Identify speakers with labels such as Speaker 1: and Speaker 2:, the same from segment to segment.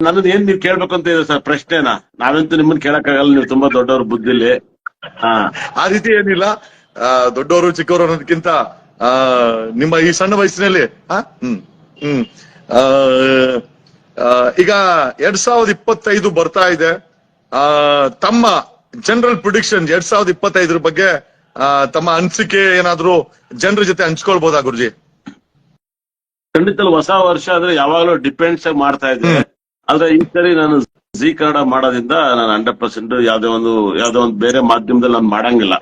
Speaker 1: ನನ್ನದು ಏನ್ ನೀವ್ ಕೇಳ್ಬೇಕಂತ ಇದೆ ಸರ್ ಪ್ರಶ್ನೆನಾ? ನಾವಂತೂ ನಿಮ್ಮನ್ನ ಕೇಳಕ್ಕಾಗಲ್ಲ, ನೀವು ತುಂಬಾ ದೊಡ್ಡವ್ರ ಬುದ್ಧಿಲಿ.
Speaker 2: ಆ ರೀತಿ ಏನಿಲ್ಲ, ದೊಡ್ಡವರು ಚಿಕ್ಕವರು ಅನ್ನೋದಕ್ಕಿಂತ ನಿಮ್ಮ ಈ ಸಣ್ಣ ವಯಸ್ಸಿನಲ್ಲಿ ಈಗ 2025 ಬರ್ತಾ ಇದೆ. ತಮ್ಮ ಜನರಲ್ ಪ್ರಿಡಿಕ್ಷನ್ 2025 ಬಗ್ಗೆ ತಮ್ಮ ಅನಿಸಿಕೆ ಏನಾದ್ರು ಜನರ ಜೊತೆ ಹಂಚ್ಕೊಳ್ಬಹುದಾ ಗುರುಜಿ?
Speaker 1: ಖಂಡಿತ ಹೊಸ ವರ್ಷ ಅಂದ್ರೆ ಯಾವಾಗ್ಲೂ ಡಿಪೆಂಡ್ಸ್ ಆಗಿ ಮಾಡ್ತಾ ಇದ್ದೆ. ಆದ್ರೆ ಈ ಸರಿ ನಾನು ಜಿ ಕನ್ನಡ ಮಾಡೋದ್ರಿಂದ ನಾನು 100% ಯಾವ್ದೋ ಒಂದು ಬೇರೆ ಮಾಧ್ಯಮದಲ್ಲಿ ನಾನು ಮಾಡಂಗಿಲ್ಲ,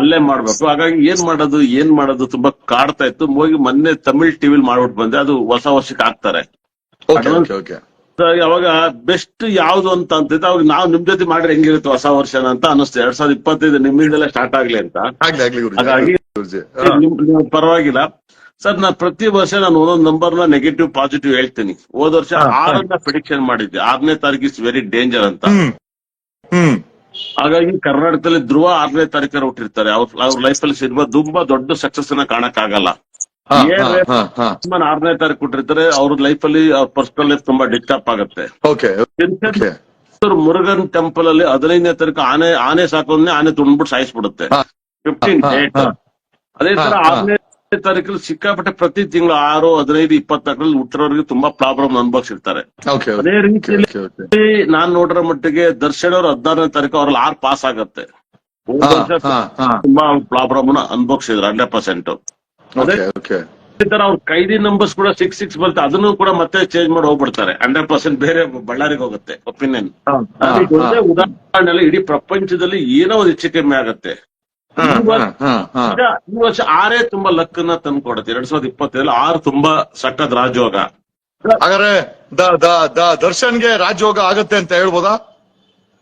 Speaker 1: ಅಲ್ಲೇ ಮಾಡ್ಬೇಕು. ಹಾಗಾಗಿ ಏನ್ ಮಾಡೋದು ತುಂಬಾ ಕಾಡ್ತಾ ಇತ್ತು. ಹೋಗಿ ಮೊನ್ನೆ ತಮಿಳ್ ಟಿವಿಲ್ ಮಾಡ್ಬಿಟ್ಟು ಬಂದೆ. ಅದು ಹೊಸ ವರ್ಷಕ್ಕೆ ಹಾಕ್ತಾರೆ. ಅವಾಗ ಬೆಸ್ಟ್ ಯಾವ್ದು ಅಂತ ಅಂತಿತ್ತು. ಅವಾಗ ನಾವು ನಿಮ್ ಜೊತೆ ಮಾಡ್ರೆ ಹೆಂಗಿರುತ್ತೆ ಹೊಸ ವರ್ಷನ ಅಂತ ಅನಿಸ್ತು. 2025 ನಿಮ್ಮಿಂದಲೇ ಸ್ಟಾರ್ಟ್ ಆಗ್ಲಿ ಅಂತ. ಹಾಗಾಗಿ ಪರವಾಗಿಲ್ಲ ಸರ್. ನಾನು ಪ್ರತಿ ವರ್ಷ ನಾನು ಒಂದೊಂದು ನಂಬರ್ನ ನೆಗೆಟಿವ್ ಪಾಸಿಟಿವ್ ಹೇಳ್ತೀನಿ. ಹೋದ ವರ್ಷ 6 ಪ್ರಿಡಿಕ್ಷನ್ ಮಾಡಿದ್ದೆ. 6ನೇ ತಾರೀಕು ಇಸ್ ವೆರಿ ಡೇಂಜರ್ ಅಂತ. ಹಾಗಾಗಿ ಕರ್ನಾಟಕದಲ್ಲಿ ಧ್ರುವ 6ನೇ ತಾರೀಕಲ್ಲಿ ಹುಟ್ಟಿರ್ತಾರೆ. ಅವ್ರ ಲೈಫಲ್ಲಿ ಸಿನಿಮಾ ತುಂಬಾ ದೊಡ್ಡ ಸಕ್ಸಸ್ ನ ಕಾಣಕ್ ಆಗಲ್ಲ. 6ನೇ ತಾರೀಕು ಕೊಟ್ಟಿರ್ತಾರೆ. ಅವ್ರ ಲೈಫಲ್ಲಿ ಅವ್ರ ಪರ್ಸನಲ್ ಲೈಫ್ ತುಂಬಾ ಡಿಸ್ಟರ್ಬ್ ಆಗುತ್ತೆ. ಮುರುಗನ್ ಟೆಂಪಲ್ ಅಲ್ಲಿ 15ನೇ ತಾರೀಕು ಆನೆ ಸಾಕೋದನ್ನೇ ಆನೆ ತುಂಡ್ಬಿಟ್ಟು ಸಾಯಿಸ್ಬಿಡುತ್ತೆ. 15 ಡೇಟ್. ಅದೇ ತರ 6ನೇ ತಾರೀಕಲ್ಲಿ ಸಿಕ್ಕಾಪಟ್ಟೆ ಪ್ರತಿ ತಿಂಗಳು 6, 15, 24 ಹುಟ್ಟಿರೋರಿಗೆ ತುಂಬಾ ಪ್ರಾಬ್ಲಮ್ ಅನುಭವಿಸಿರ್ತಾರೆ. ಅದೇ ರೀತಿಯಲ್ಲಿ ನಾನ್ ನೋಡಿರೋ ಮಟ್ಟಿಗೆ ದರ್ಶನ್ ಅವ್ರ 16ನೇ ತಾರೀಕು ಅವ್ರಲ್ಲಿ 6 ಪಾಸ್ ಆಗತ್ತೆ. ತುಂಬಾ ಪ್ರಾಬ್ಲಮ್ ಅನುಭವಿಸಿದ್ರು 100%. ಅದೇ ತರ ಅವ್ರ ಕೈದಿ ನಂಬರ್ಸ್ ಕೂಡ 6 ಬರುತ್ತೆ. ಅದನ್ನು ಕೂಡ ಮತ್ತೆ ಚೇಂಜ್ ಮಾಡಿ ಹೋಗ್ಬಿಡ್ತಾರೆ. 100% ಬೇರೆ ಬಳ್ಳಾರಿಗೆ ಹೋಗುತ್ತೆ ಒಪಿನಿಯನ್. ಒಂದೇ ಉದಾಹರಣೆ, ಇಡೀ ಪ್ರಪಂಚದಲ್ಲಿ ಏನೋ ಒಂದು ಹೆಚ್ಚು ಕಮ್ಮಿ ಆಗತ್ತೆ. ಈ ವರ್ಷ 6 ತುಂಬಾ ಲಕ್ ನ ತಂದ್ಕೊಡುತ್ತೆ. 2025 6 ತುಂಬಾ ಸಖತ್ ರಾಜಯೋಗ.
Speaker 2: ಹಾಗಾದ್ರೆ ದರ್ಶನ್ಗೆ ರಾಜಯೋಗ ಆಗತ್ತೆ ಅಂತ ಹೇಳ್ಬೋದಾ?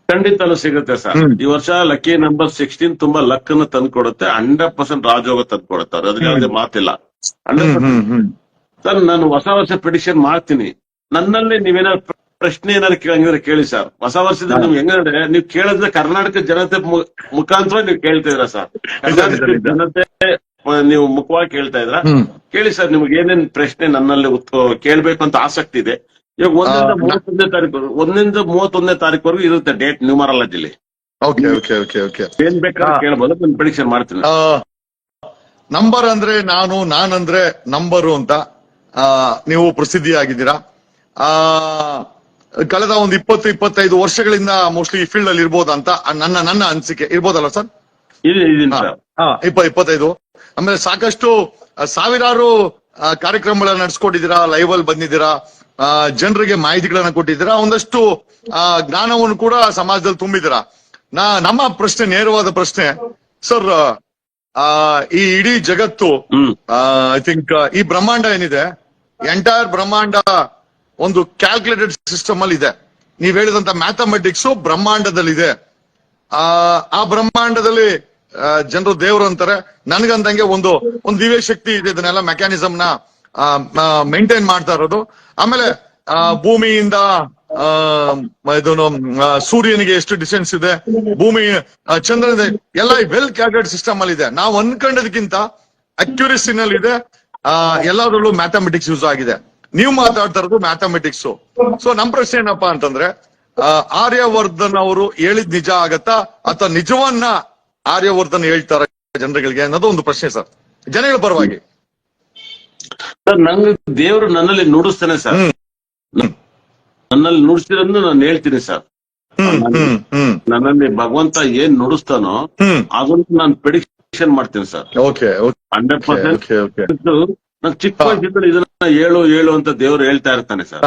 Speaker 1: ಖಂಡಿತಲೂ ಸಿಗುತ್ತೆ ಸರ್. ಈ ವರ್ಷ ಲಕ್ಕಿ ನಂಬರ್ 16 ತುಂಬಾ ಲಕ್ ನ ತಂದ್ಕೊಡುತ್ತೆ. 100% ರಾಜಯೋಗ ತಂದ್ಕೊಡುತ್ತೆ. ಅದ್ರಲ್ಲಿ ಯಾವುದೇ ಮಾತಿಲ್ಲ. 100% ಸರ್. ನಾನು ಹೊಸ ವರ್ಷ ಪ್ರಿಡಿಕ್ಷನ್ ಮಾಡ್ತೀನಿ. ನನ್ನಲ್ಲಿ ನೀವೇನಾದ್ರು ಪ್ರಶ್ನೆ ಏನಾದ್ರು ಕೇಳಂಗಿದ್ರೆ ಕೇಳಿ ಸರ್. ಹೊಸ ವರ್ಷದಲ್ಲಿ ನಿಮ್ಗೆ ಹೆಂಗಂದ್ರೆ ನೀವು ಕೇಳಿದ್ರೆ ಕರ್ನಾಟಕ ಜನತೆ ಮುಖಾಂತರ ನೀವು ಕೇಳ್ತಿದ್ರ ಸರ್. ಕರ್ನಾಟಕ ಜನತೆ ನೀವು ಮುಖವಾಗಿ ಕೇಳ್ತಾ ಇದ್ರ ಕೇಳಿ ಸರ್. ನಿಮ್ಗೆ ಏನೇನ್ ಪ್ರಶ್ನೆ ನನ್ನಲ್ಲಿ ಕೇಳ್ಬೇಕು ಅಂತ ಆಸಕ್ತಿ ಇದೆ. ಇವಾಗ 1ರಿಂದ 31ನೇ ತಾರೀಕುವರೆಗೂ ಇರುತ್ತೆ ಡೇಟ್ ನ್ಯೂಮರಾಲಜಿಲಿ. ಏನ್ ಬೇಕಾದ್ರೆ ಕೇಳ್ಬೋದು. ನಾನು ಪ್ರಿಡಿಕ್ಷನ್ ಮಾಡ್ತೀನಿ.
Speaker 2: ನಂಬರ್ ಅಂದ್ರೆ ನಾನಂದ್ರೆ ನಂಬರು ಅಂತ ನೀವು ಪ್ರಸಿದ್ಧಿಯಾಗಿದ್ದೀರಾ. ಕಳೆದ ಒಂದು 20-25 ವರ್ಷಗಳಿಂದ ಮೋಸ್ಟ್ಲಿ ಈ ಫೀಲ್ಡ್ ಅಲ್ಲಿ ಇರ್ಬೋದ ಅಂತ ನನ್ನ ಅನಿಸಿಕೆ. ಇರ್ಬೋದಲ್ಲ ಸರ್? 25. ಆಮೇಲೆ ಸಾಕಷ್ಟು ಸಾವಿರಾರು ಕಾರ್ಯಕ್ರಮಗಳನ್ನ ನಡೆಸ್ಕೊಟ್ಟಿದ್ದೀರಾ, ಲೈವ್ ಅಲ್ಲಿ ಬಂದಿದ್ದೀರಾ, ಜನರಿಗೆ ಮಾಹಿತಿಗಳನ್ನ ಕೊಟ್ಟಿದ್ದೀರಾ, ಒಂದಷ್ಟು ಜ್ಞಾನವನ್ನು ಕೂಡ ಸಮಾಜದಲ್ಲಿ ತುಂಬಿದ್ದೀರಾ. ನಮ್ಮ ಪ್ರಶ್ನೆ ನೇರವಾದ ಪ್ರಶ್ನೆ ಸರ್. ಈ ಇಡೀ ಜಗತ್ತು, ಐ ಥಿಂಕ್ ಈ ಬ್ರಹ್ಮಾಂಡ ಏನಿದೆ, ಎಂಟೈರ್ ಬ್ರಹ್ಮಾಂಡ ಒಂದು ಕ್ಯಾಲ್ಕುಲೇಟೆಡ್ ಸಿಸ್ಟಮ್ ಅಲ್ಲಿ ಇದೆ. ನೀವ್ ಹೇಳಿದಂತ ಮ್ಯಾಥಮೆಟಿಕ್ಸ್ ಬ್ರಹ್ಮಾಂಡದಲ್ಲಿದೆ. ಆ ಬ್ರಹ್ಮಾಂಡದಲ್ಲಿ ಜನರು ದೇವರು ಅಂತಾರೆ. ನನ್ಗಂದಂಗೆ ಒಂದು ದಿವ್ಯ ಶಕ್ತಿ ಇದೆ. ಇದನ್ನೆಲ್ಲ ಮೆಕ್ಯಾನಿಸಮ್ ನ ಮೇಂಟೈನ್ ಮಾಡ್ತಾ ಇರೋದು. ಆಮೇಲೆ ಭೂಮಿಯಿಂದ ಸೂರ್ಯನಿಗೆ ಎಷ್ಟು ಡಿಸ್ಟೆನ್ಸ್ ಇದೆ, ಭೂಮಿ ಚಂದ್ರನಿದೆ, ಎಲ್ಲ ವೆಲ್ ಕ್ಯಾಲ್ಕುಲೇಟೆಡ್ ಸಿಸ್ಟಮ್ ಅಲ್ಲಿ ಇದೆ. ನಾವು ಅನ್ಕೊಂಡದಕ್ಕಿಂತ ಅಕ್ಯುರೇಸಿನಲ್ಲಿ ಇದೆ. ಎಲ್ಲದರಲ್ಲೂ ಮ್ಯಾಥಮೆಟಿಕ್ಸ್ ಯೂಸ್ ಆಗಿದೆ. ನೀವು ಮಾತಾಡ್ತಾ ಇರೋದು ಮ್ಯಾಥಮೆಟಿಕ್ಸ್. ಸೊ ನಮ್ ಪ್ರಶ್ನೆ ಏನಪ್ಪಾ ಅಂತಂದ್ರೆ, ಆರ್ಯವರ್ಧನ್ ಅವರು ಹೇಳಿದ್ ನಿಜ ಆಗತ್ತಾ ಅಥವಾ ನಿಜವನ್ನ ಆರ್ಯವರ್ಧನ್ ಹೇಳ್ತಾರ ಜನರುಗಳಿಗೆ ಅನ್ನೋದು ಒಂದು ಪ್ರಶ್ನೆ ಸರ್, ಜನಗಳ ಪರವಾಗಿ.
Speaker 1: ಸರ್, ನಂಗೆ ದೇವರು ನನ್ನಲ್ಲಿ ನುಡಿಸ್ತಾನೆ ಸರ್. ನನ್ನಲ್ಲಿ ನುಡಿಸ್ತಿರೋದನ್ನ ನಾನು ಹೇಳ್ತೀನಿ ಸರ್. ನನ್ನಲ್ಲಿ ಭಗವಂತ ಏನ್ ನುಡಿಸ್ತಾನೋ ಅದನ್ನ ನಾನು ಪ್ರೆಡಿಕ್ಷನ್ ಮಾಡ್ತೀನಿ ಸರ್. 100%. ನನ್ ಚಿಕ್ಕ ವಯಸ್ಸಿಂದ ಇದನ್ನ ಹೇಳು ಅಂತ ದೇವ್ರು ಹೇಳ್ತಾ ಇರ್ತಾನೆ ಸರ್.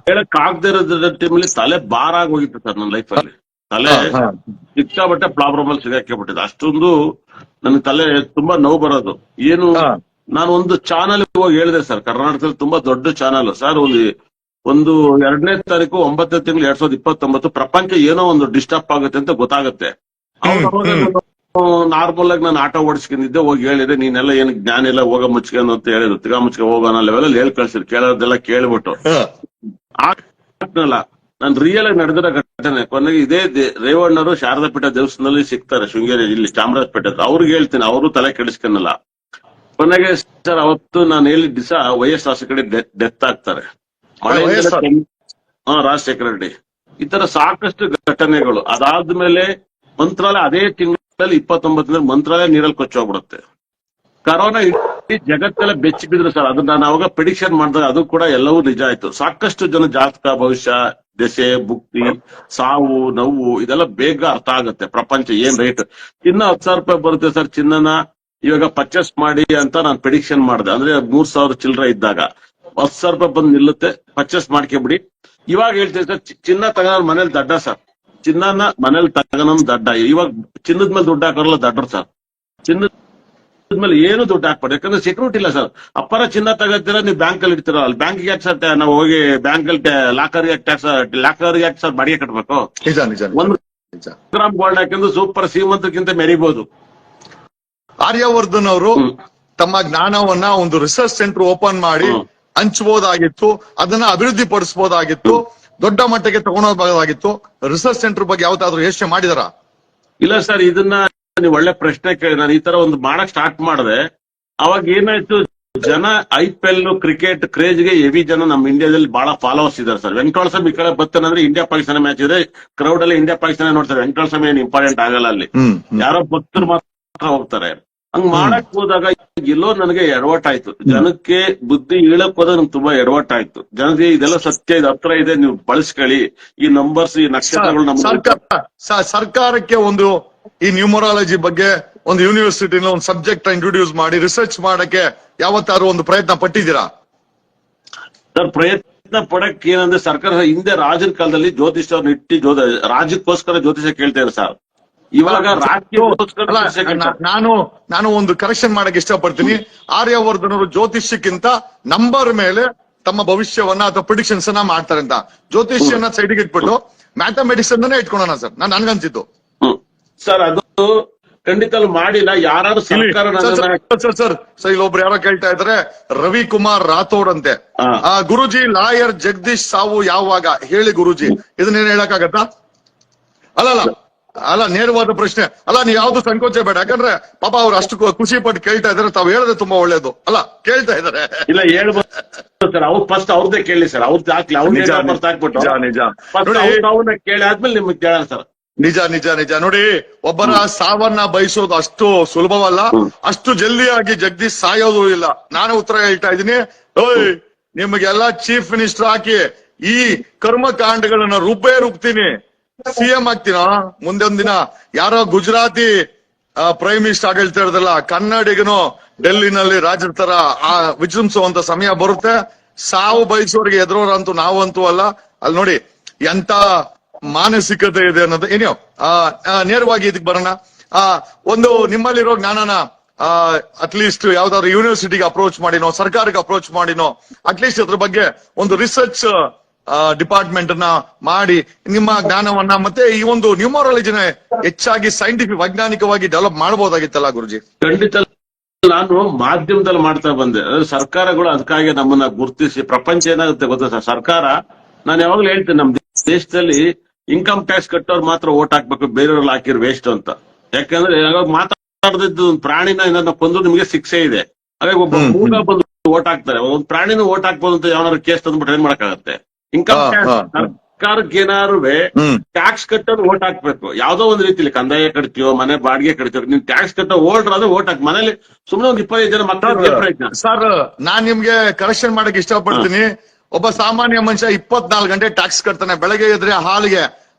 Speaker 1: ಹೇಳಕ್ ಆಗದೆ ಇರೋದ್ರ ಟೈಮಲ್ಲಿ ತಲೆ ಭಾರ ಆಗಿ ಹೋಗಿತ್ತು ಸರ್. ನನ್ನ ಲೈಫಲ್ಲಿ ತಲೆ ಸಿಕ್ಕಾಬಟ್ಟೆ ಪ್ರಾಬ್ಲಮ್ ಅಲ್ಲಿ ಸಿಗಾಕಿಬಿಟ್ಟಿದೆ. ಅಷ್ಟೊಂದು ನನ್ ತಲೆ ತುಂಬಾ ನೋವು ಬರೋದು. ಏನು, ನಾನು ಒಂದು ಚಾನಲ್ ಹೋಗಿ ಹೇಳಿದೆ ಸರ್, ಕರ್ನಾಟಕದಲ್ಲಿ ತುಂಬಾ ದೊಡ್ಡ ಚಾನಲ್ ಸರ್. ಒಂದು 2ನೇ ತಾರೀಕು 9ನೇ ತಿಂಗಳು 2029 ಪ್ರಪಂಚ ಏನೋ ಒಂದು ಡಿಸ್ಟರ್ಬ್ ಆಗುತ್ತೆ ಅಂತ ಗೊತ್ತಾಗುತ್ತೆ. ನಾರ್ಮಲ್ ಆಗಿ ನಾನು ಆಟೋ ಓಡಿಸ್ಕೊಂಡಿದ್ದೆ. ಹೋಗಿ ಹೇಳಿದೆ, ನೀನೆಲ್ಲ ಏನ್ ಜ್ಞಾನ ಇಲ್ಲ, ಹೋಗ ಮುಚ್ಕೊಂಡು ಅಂತ ಹೇಳಿದ್ರು. ತಿಗಾ ಮುಚ್ಕ ಹೋಗೋಣ ಲೆವೆಲ್ ಹೇಳಿ ಕಳ್ಸಿದ್ರು. ಕೇಳೋದೆಲ್ಲ ಕೇಳ್ಬಿಟ್ಟು ಆಗ್ನಲ್ಲ. ನಾನು ರಿಯಲ್ ಆಗಿ ನಡೆದಿರೋ ಘಟನೆ. ಕೊನೆಗೆ ಇದೇ ರೇವಣ್ಣರು ಶಾರದಾಪೀಠ ದೇವಸ್ಥಾನದಲ್ಲಿ ಸಿಗ್ತಾರೆ, ಶೃಂಗೇರಿ ಇಲ್ಲಿ ಚಾಮರಾಜಪೇಟೆ. ಅವ್ರಿಗೆ ಹೇಳ್ತೀನಿ, ಅವರು ತಲೆ ಕೆಡಿಸ್ಕೊನಲ್ಲ. ಕೊನೆಗೆ ಸರ್ ಅವತ್ತು ನಾನು ಹೇಳಿದ ದಿವಸ ವೈಎಸ್ ಶಾಸಕರಿಗೆ ಡೆತ್ ಆಗ್ತಾರೆ. ರಾಜಶೇಖರ ರೆಡ್ಡಿ, ಈ ತರ ಸಾಕಷ್ಟು ಘಟನೆಗಳು. ಅದಾದ್ಮೇಲೆ ಮಂತ್ರಾಲಯ ಅದೇ ತಿಂಗಳಲ್ಲಿ 29 ಮಂತ್ರಾಲಯ ನೀರಲ್ಲಿ ಕೊಚ್ಚೋಗ್ಬಿಡುತ್ತೆ. ಕರೋನಾ ಇಡೀ ಜಗತ್ತೆಲ್ಲ ಬೆಚ್ಚಿ ಬಿದ್ರು ಸರ್. ಅದನ್ನ ನಾನು ಅವಾಗ ಪ್ರಿಡಿಕ್ಷನ್ ಮಾಡಿದಾಗ ಅದು ಕೂಡ ಎಲ್ಲವೂ ನಿಜ ಆಯ್ತು. ಸಾಕಷ್ಟು ಜನ ಜಾತಕ, ಭವಿಷ್ಯ, ದೆಸೆ, ಭುಕ್ತಿ, ಸಾವು, ನೋವು ಇದೆಲ್ಲ ಬೇಗ ಅರ್ಥ ಆಗುತ್ತೆ. ಪ್ರಪಂಚ ಏನ್ ರೇಟ್, ಚಿನ್ನ 10,000 ರೂಪಾಯಿ ಬರುತ್ತೆ ಸರ್. ಚಿನ್ನನ ಇವಾಗ ಪರ್ಚೇಸ್ ಮಾಡಿ ಅಂತ ನಾನು ಪ್ರಿಡಿಕ್ಷನ್ ಮಾಡಿದೆ. ಅಂದ್ರೆ 3,000 ಚಿಲ್ಲರೆ ಇದ್ದಾಗ 10,000 ರೂಪಾಯಿ ಬಂದು ನಿಲ್ಲುತ್ತೆ, ಪರ್ಚೇಸ್ ಮಾಡ್ಕೊಬಿಡಿ. ಇವಾಗ ಹೇಳ್ತೀವಿ ಸರ್, ಚಿನ್ನ ತಗೊಂಡ್ ಮನೇಲಿ ದಡ್ಡ ಸರ್. ಚಿನ್ನನ ಮನೇಲಿ ತಗೊಂಡ್ ದಡ್ಡ. ಇವಾಗ ಚಿನ್ನದ ಮೇಲೆ ದುಡ್ಡು ಹಾಕೋರಲ್ಲ ದಡ್ಡರು ಸರ್. ಚಿನ್ನದ ಮೇಲೆ ಏನು ದುಡ್ಡು ಹಾಕ್ಬಾರ್ದು, ಯಾಕಂದ್ರೆ ಸೆಕ್ಯೂರಿಟಿ ಇಲ್ಲ ಸರ್. ಅಪ್ಪರ ಚಿನ್ನ ತಗೋತೀರ, ನೀವು ಬ್ಯಾಂಕ್ ಅಲ್ಲಿ ಇಡ್ತೀರ, ಅಲ್ಲಿ ಬ್ಯಾಂಕಿಗೆ ಯಾಕೆ ಸರ್ ನಾವು ಹೋಗಿ ಬ್ಯಾಂಕ್ ಅಲ್ಲಿ ಲಾಕರ್ಗೆ ಯಾಕೆ ಸರ್ ಬಾಡಿಗೆ ಕಟ್ಬೇಕು? 1 ಗ್ರಾಮ್ ಗೋಲ್ಡ್ ಹಾಕಿಂದು ಸೂಪರ್ ಶ್ರೀಮಂತಕ್ಕಿಂತ ಮೆರಿಬಹುದು.
Speaker 2: ಆರ್ಯವರ್ಧನ್ ಅವರು ತಮ್ಮ ಜ್ಞಾನವನ್ನ ಒಂದು ರಿಸರ್ಚ್ ಸೆಂಟರ್ ಓಪನ್ ಮಾಡಿ ಹಂಚಬಹುದಾಗಿತ್ತು, ಅದನ್ನ ಅಭಿವೃದ್ಧಿ ಪಡಿಸಬಹುದಾಗಿತ್ತು, ದೊಡ್ಡ ಮಟ್ಟಕ್ಕೆ ತಗೊಂಡೋಗಬಹುದಾಗಿತ್ತು. ರಿಸರ್ಚ್ ಸೆಂಟರ್ ಬಗ್ಗೆ ಯಾವತ್ತಾದ್ರೂ ಯೋಚನೆ ಮಾಡಿದಾರ?
Speaker 1: ಇಲ್ಲ ಸರ್, ಇದನ್ನ ನೀವು ಒಳ್ಳೆ ಪ್ರಶ್ನೆ ಕೇಳಿ. ನಾನು ಈ ತರ ಒಂದು ಮಾಡಕ್ ಸ್ಟಾರ್ಟ್ ಮಾಡಿದೆ. ಅವಾಗ ಏನಾಯ್ತು, ಜನ IPL ಕ್ರಿಕೆಟ್ ಕ್ರೇಜ್ಗೆ ಹೆವಿ ಜನ ನಮ್ಮ ಇಂಡಿಯಾದಲ್ಲಿ ಬಹಳ ಫಾಲೋವರ್ಸ್ ಇದಾರೆ ಸರ್. ವೆಂಕಟೇಶ್ವರ ಸ್ವಾಮಿ ಈ ಕಡೆ ಬರ್ತಾನಂದ್ರೆ ಇಂಡಿಯಾ ಪಾಕಿಸ್ತಾನ ಮ್ಯಾಚ್ ಇದೆ, ಕ್ರೌಡ್ ಅಲ್ಲಿ ಇಂಡಿಯಾ ಪಾಕಿಸ್ತಾನ ನೋಡ್ತಾರೆ. ವೆಂಕಟೇಶ್ವರ ಸ್ವಾಮಿ ಏನು ಇಂಪಾರ್ಟೆಂಟ್ ಆಗಲ್ಲ ಅಲ್ಲಿ, ಯಾರೋ ಭಕ್ತರು ಮಾತ್ರ ಹೋಗ್ತಾರೆ. ಹಂಗ್ ಮಾಡಕ್ ಹೋದಾಗ ಎಲ್ಲೋ ನನಗೆ ಎಡವಟ್ಟಾಯ್ತು. ಜನಕ್ಕೆ ಬುದ್ಧಿ ಹೇಳಕ್ ಹೋದಾಗ ನಂಗೆ ತುಂಬಾ ಎಡವಟ್ಟಾಯ್ತು. ಜನರಿಗೆ ಇದೆಲ್ಲ ಸತ್ಯ, ಇದು ಹತ್ರ ಇದೆ, ನೀವು ಬಳಸ್ಕೊಳ್ಳಿ ಈ ನಂಬರ್ಸ್, ಈ ನಕ್ಷತ್ರಗಳು.
Speaker 2: ಸರ್ಕಾರಕ್ಕೆ ಒಂದು ಈ ನ್ಯೂಮರಾಲಜಿ ಬಗ್ಗೆ ಒಂದು ಯೂನಿವರ್ಸಿಟಿನ ಒಂದು ಸಬ್ಜೆಕ್ಟ್ ಇಂಟ್ರೊಡ್ಯೂಸ್ ಮಾಡಿ ರಿಸರ್ಚ್ ಮಾಡಕ್ಕೆ ಯಾವತ್ತಾರು ಒಂದು ಪ್ರಯತ್ನ ಪಟ್ಟಿದ್ದೀರಾ?
Speaker 1: ಸರ್, ಪ್ರಯತ್ನ ಪಡಕ್ ಏನಂದ್ರೆ ಸರ್ಕಾರ ಹಿಂದೆ ರಾಜನ ಕಾಲದಲ್ಲಿ ಜ್ಯೋತಿಷ್ಯವ್ರನ್ನ ಇಟ್ಟು ರಾಜ್ಯಕ್ಕೋಸ್ಕರ ಜ್ಯೋತಿಷ್ಯ ಕೇಳ್ತೇವೆ ಸರ್. ಇವಾಗ
Speaker 2: ನಾನು ಒಂದು ಕರೆಕ್ಷನ್ ಮಾಡಕ್ ಇಷ್ಟಪಡ್ತೀನಿ. ಆರ್ಯವರ್ಧನ್ ಅವರು ಜ್ಯೋತಿಷ್ಯಕ್ಕಿಂತ ನಂಬರ್ ಮೇಲೆ ತಮ್ಮ ಭವಿಷ್ಯವನ್ನ ಅಥವಾ ಪ್ರಿಡಿಕ್ಷನ್ಸ್ ಅನ್ನ ಮಾಡ್ತಾರೆ ಅಂತ. ಜ್ಯೋತಿಷ್ಯನ ಸೈಡ್ಗೆ ಇಟ್ಬಿಟ್ಟು ಮ್ಯಾಥಮೆಟಿಕ್ಸ್ ಅನ್ನೇ ಇಟ್ಕೊಳ್ಳೋಣ ಸರ್, ನನ್ಗನ್ಸಿದ್ದು.
Speaker 1: ಸರ್, ಅದು ಖಂಡಿತ ಮಾಡಿಲ್ಲ. ಯಾರು ಸರ್ಕಾರ
Speaker 2: ಸರ್ ಇಲ್ಲೊಬ್ರು ಯಾರೋ ಕೇಳ್ತಾ ಇದಾರೆ, ರವಿಕುಮಾರ್ ರಾಥೋಡ್ ಅಂತೆ. ಗುರುಜಿ, ಲಾಯರ್ ಜಗದೀಶ್ ಸಾವು ಯಾವಾಗ ಹೇಳಿ ಗುರುಜಿ, ಇದನ್ನೇನ್ ಹೇಳಕ್ಕಾಗತ್ತಾ? ಅಲ್ಲ ನೇರವಾದ ಪ್ರಶ್ನೆ ಅಲ್ಲ, ನೀವು ಯಾವ್ದು ಸಂಕೋಚ ಬೇಡ. ಯಾಕಂದ್ರೆ ಪಾಪ ಅವ್ರು ಅಷ್ಟು ಖುಷಿ ಪಟ್ಟು ಕೇಳ್ತಾ ಇದಾರೆ, ತಾವ್ ಹೇಳಿದ್ರೆ ತುಂಬಾ ಒಳ್ಳೇದು ಅಲ್ಲ. ಕೇಳ್ತಾ ಇದಾರೆ,
Speaker 1: ಇಲ್ಲ ಹೇಳ್ಬೋದು ಸರ್. ಅವ್ರು ಫಸ್ಟ್ ಅವ್ರದ್ದೇ ಕೇಳಿ ಸರ್, ಅವ್ರದ್ದು ಹಾಕ್ಲಿ, ಅವ್ರನ್ನ ಕೇಳಿ ಆದ್ಮೇಲೆ ನಿಮ್ಗೆ ಕೇಳೋಣ ಸರ್.
Speaker 2: ನಿಜ ನಿಜ ನಿಜ. ನೋಡಿ, ಒಬ್ಬರ ಸಾವನ್ನ ಬಯಸೋದು ಅಷ್ಟು ಸುಲಭವಲ್ಲ, ಅಷ್ಟು ಜಲ್ದಿಯಾಗಿ ಜಗದೀಶ್ ಸಾಯೋದು ಇಲ್ಲ. ನಾನು ಉತ್ತರ ಹೇಳ್ತಾ ಇದ್ದೀನಿ. ಓಯ್, ನಿಮಗೆಲ್ಲ ಚೀಫ್ ಮಿನಿಸ್ಟರ್ ಹಾಕಿ ಈ ಕರ್ಮಕಾಂಡಗಳನ್ನ ರುಬ್ತೀನಿ, CM ಆಗ್ತೀನ. ಮುಂದೆ ಒಂದಿನ ಯಾರೋ ಗುಜರಾತಿ ಪ್ರೈಮ್ ಮಿನಿಸ್ಟರ್ ಹೇಳ್ತಾ ಇರೋದಲ್ಲ, ಕನ್ನಡಿಗನು ಡೆಲ್ಲಿನಲ್ಲಿ ರಾಜರ ತರ ವಿಜೃಂಭಿಸುವಂತ ಸಮಯ ಬರುತ್ತೆ. ಸಾವು ಬಯಸೋರಿಗೆ ಎದುರೋರಂತೂ ನಾವಂತೂ ಅಲ್ಲ. ಅಲ್ಲಿ ನೋಡಿ ಎಂತ ಮಾನಸಿಕತೆ ಇದೆ ಅನ್ನೋದು. ಏನೋ ನೇರವಾಗಿ ಇದಕ್ಕೆ ಬರೋಣ. ಒಂದು ನಿಮ್ಮಲ್ಲಿರೋ ಜ್ಞಾನನ ಅಟ್ಲೀಸ್ಟ್ ಯಾವ್ದಾದ್ರು ಯೂನಿವರ್ಸಿಟಿಗೆ ಅಪ್ರೋಚ್ ಮಾಡಿನೋ, ಸರ್ಕಾರಕ್ಕೆ ಅಪ್ರೋಚ್ ಮಾಡಿನೋ, ಅಟ್ಲೀಸ್ಟ್ ಅದ್ರ ಬಗ್ಗೆ ಒಂದು ರಿಸರ್ಚ್ ಡಿಪಾರ್ಟ್ಮೆಂಟ್ ಅನ್ನ ಮಾಡಿ ನಿಮ್ಮ ಜ್ಞಾನವನ್ನ ಮತ್ತೆ ಈ ಒಂದು ನ್ಯೂಮರಾಲಜಿನ ಹೆಚ್ಚಾಗಿ ಸೈಂಟಿಫಿಕ್ ವೈಜ್ಞಾನಿಕವಾಗಿ ಡೆವಲಪ್ ಮಾಡಬಹುದಾಗಿತ್ತಲ್ಲ ಗುರುಜಿ?
Speaker 1: ಖಂಡಿತ. ನಾನು ಮಾಧ್ಯಮದಲ್ಲಿ ಮಾಡ್ತಾ ಬಂದೆ. ಸರ್ಕಾರಗಳು ಅದಕ್ಕಾಗಿ ನಮ್ಮನ್ನ ಗುರುತಿಸಿ, ಪ್ರಪಂಚ ಏನಾಗುತ್ತೆ ಗೊತ್ತಾ ಸರ್, ಸರ್ಕಾರ, ನಾನು ಯಾವಾಗ್ಲೂ ಹೇಳ್ತೇನೆ, ನಮ್ ದೇಶದಲ್ಲಿ ಇನ್ಕಮ್ ಟ್ಯಾಕ್ಸ್ ಕಟ್ಟೋರು ಮಾತ್ರ ಓಟ್ ಹಾಕ್ಬೇಕು, ಬೇರೆಯವ್ರಲ್ಲಿ ಹಾಕಿರ್ ವೇಸ್ಟ್ ಅಂತ. ಯಾಕಂದ್ರೆ ಯಾವಾಗ ಮಾತಾಡದಿದ್ದು ಪ್ರಾಣಿನ ಏನಾದ್ರು ಕೊಂದ್ರು ನಿಮ್ಗೆ ಶಿಕ್ಷೆ ಇದೆ. ಹಾಗಾಗಿ ಒಬ್ಬ ಮೂಗ ಬಂದು ಓಟ್ ಹಾಕ್ತಾರೆ, ಒಂದ್ ಪ್ರಾಣಿನ ಓಟ್ ಹಾಕ್ಬೋದು ಅಂತ ಯಾವನಾದ್ರು ಕೇಸ್ ತಂದ್ಬಿಟ್ರೆ ಏನ್ ಮಾಡಕ್ಕಾಗತ್ತೆ? ಇನ್ಕಮ್ ಟ್ಯಾಕ್ಸ್ ಸರ್ಕಾರಕ್ಕೆ ಏನಾದ್ರು ಟ್ಯಾಕ್ಸ್ ಕಟ್ಟೋರು ಓಟ್ ಹಾಕ್ಬೇಕು. ಯಾವ್ದೋ ಒಂದ್ ರೀತಿಲಿ ಕಂದಾಯ ಕಟ್ತೀವೋ, ಮನೆ ಬಾಡಿಗೆ ಕಟ್ತೀವೋ, ನೀನ್ ಟ್ಯಾಕ್ಸ್ ಕಟ್ಟೋ ಓಲ್ಡ್ರಾದ್ರೆ ಓಟ್ ಹಾಕಿ. ಮನೇಲಿ ಸುಮ್ನೆ ಒಂದ್ 25 ಜನ ಮಕ್ಕಳು.
Speaker 2: ಸರ್, ನಾನ್ ನಿಮ್ಗೆ ಕರೆಕ್ಷನ್ ಮಾಡಕ್ ಇಷ್ಟಪಡ್ತೀನಿ. ಒಬ್ಬ ಸಾಮಾನ್ಯ ಮನುಷ್ಯ 24 ಗಂಟೆ ಟ್ಯಾಕ್ಸ್ ಕಟ್ತಾನೆ. ಬೆಳಗ್ಗೆ ಎದ್ರೆ ಹಾಲಿಗೆ,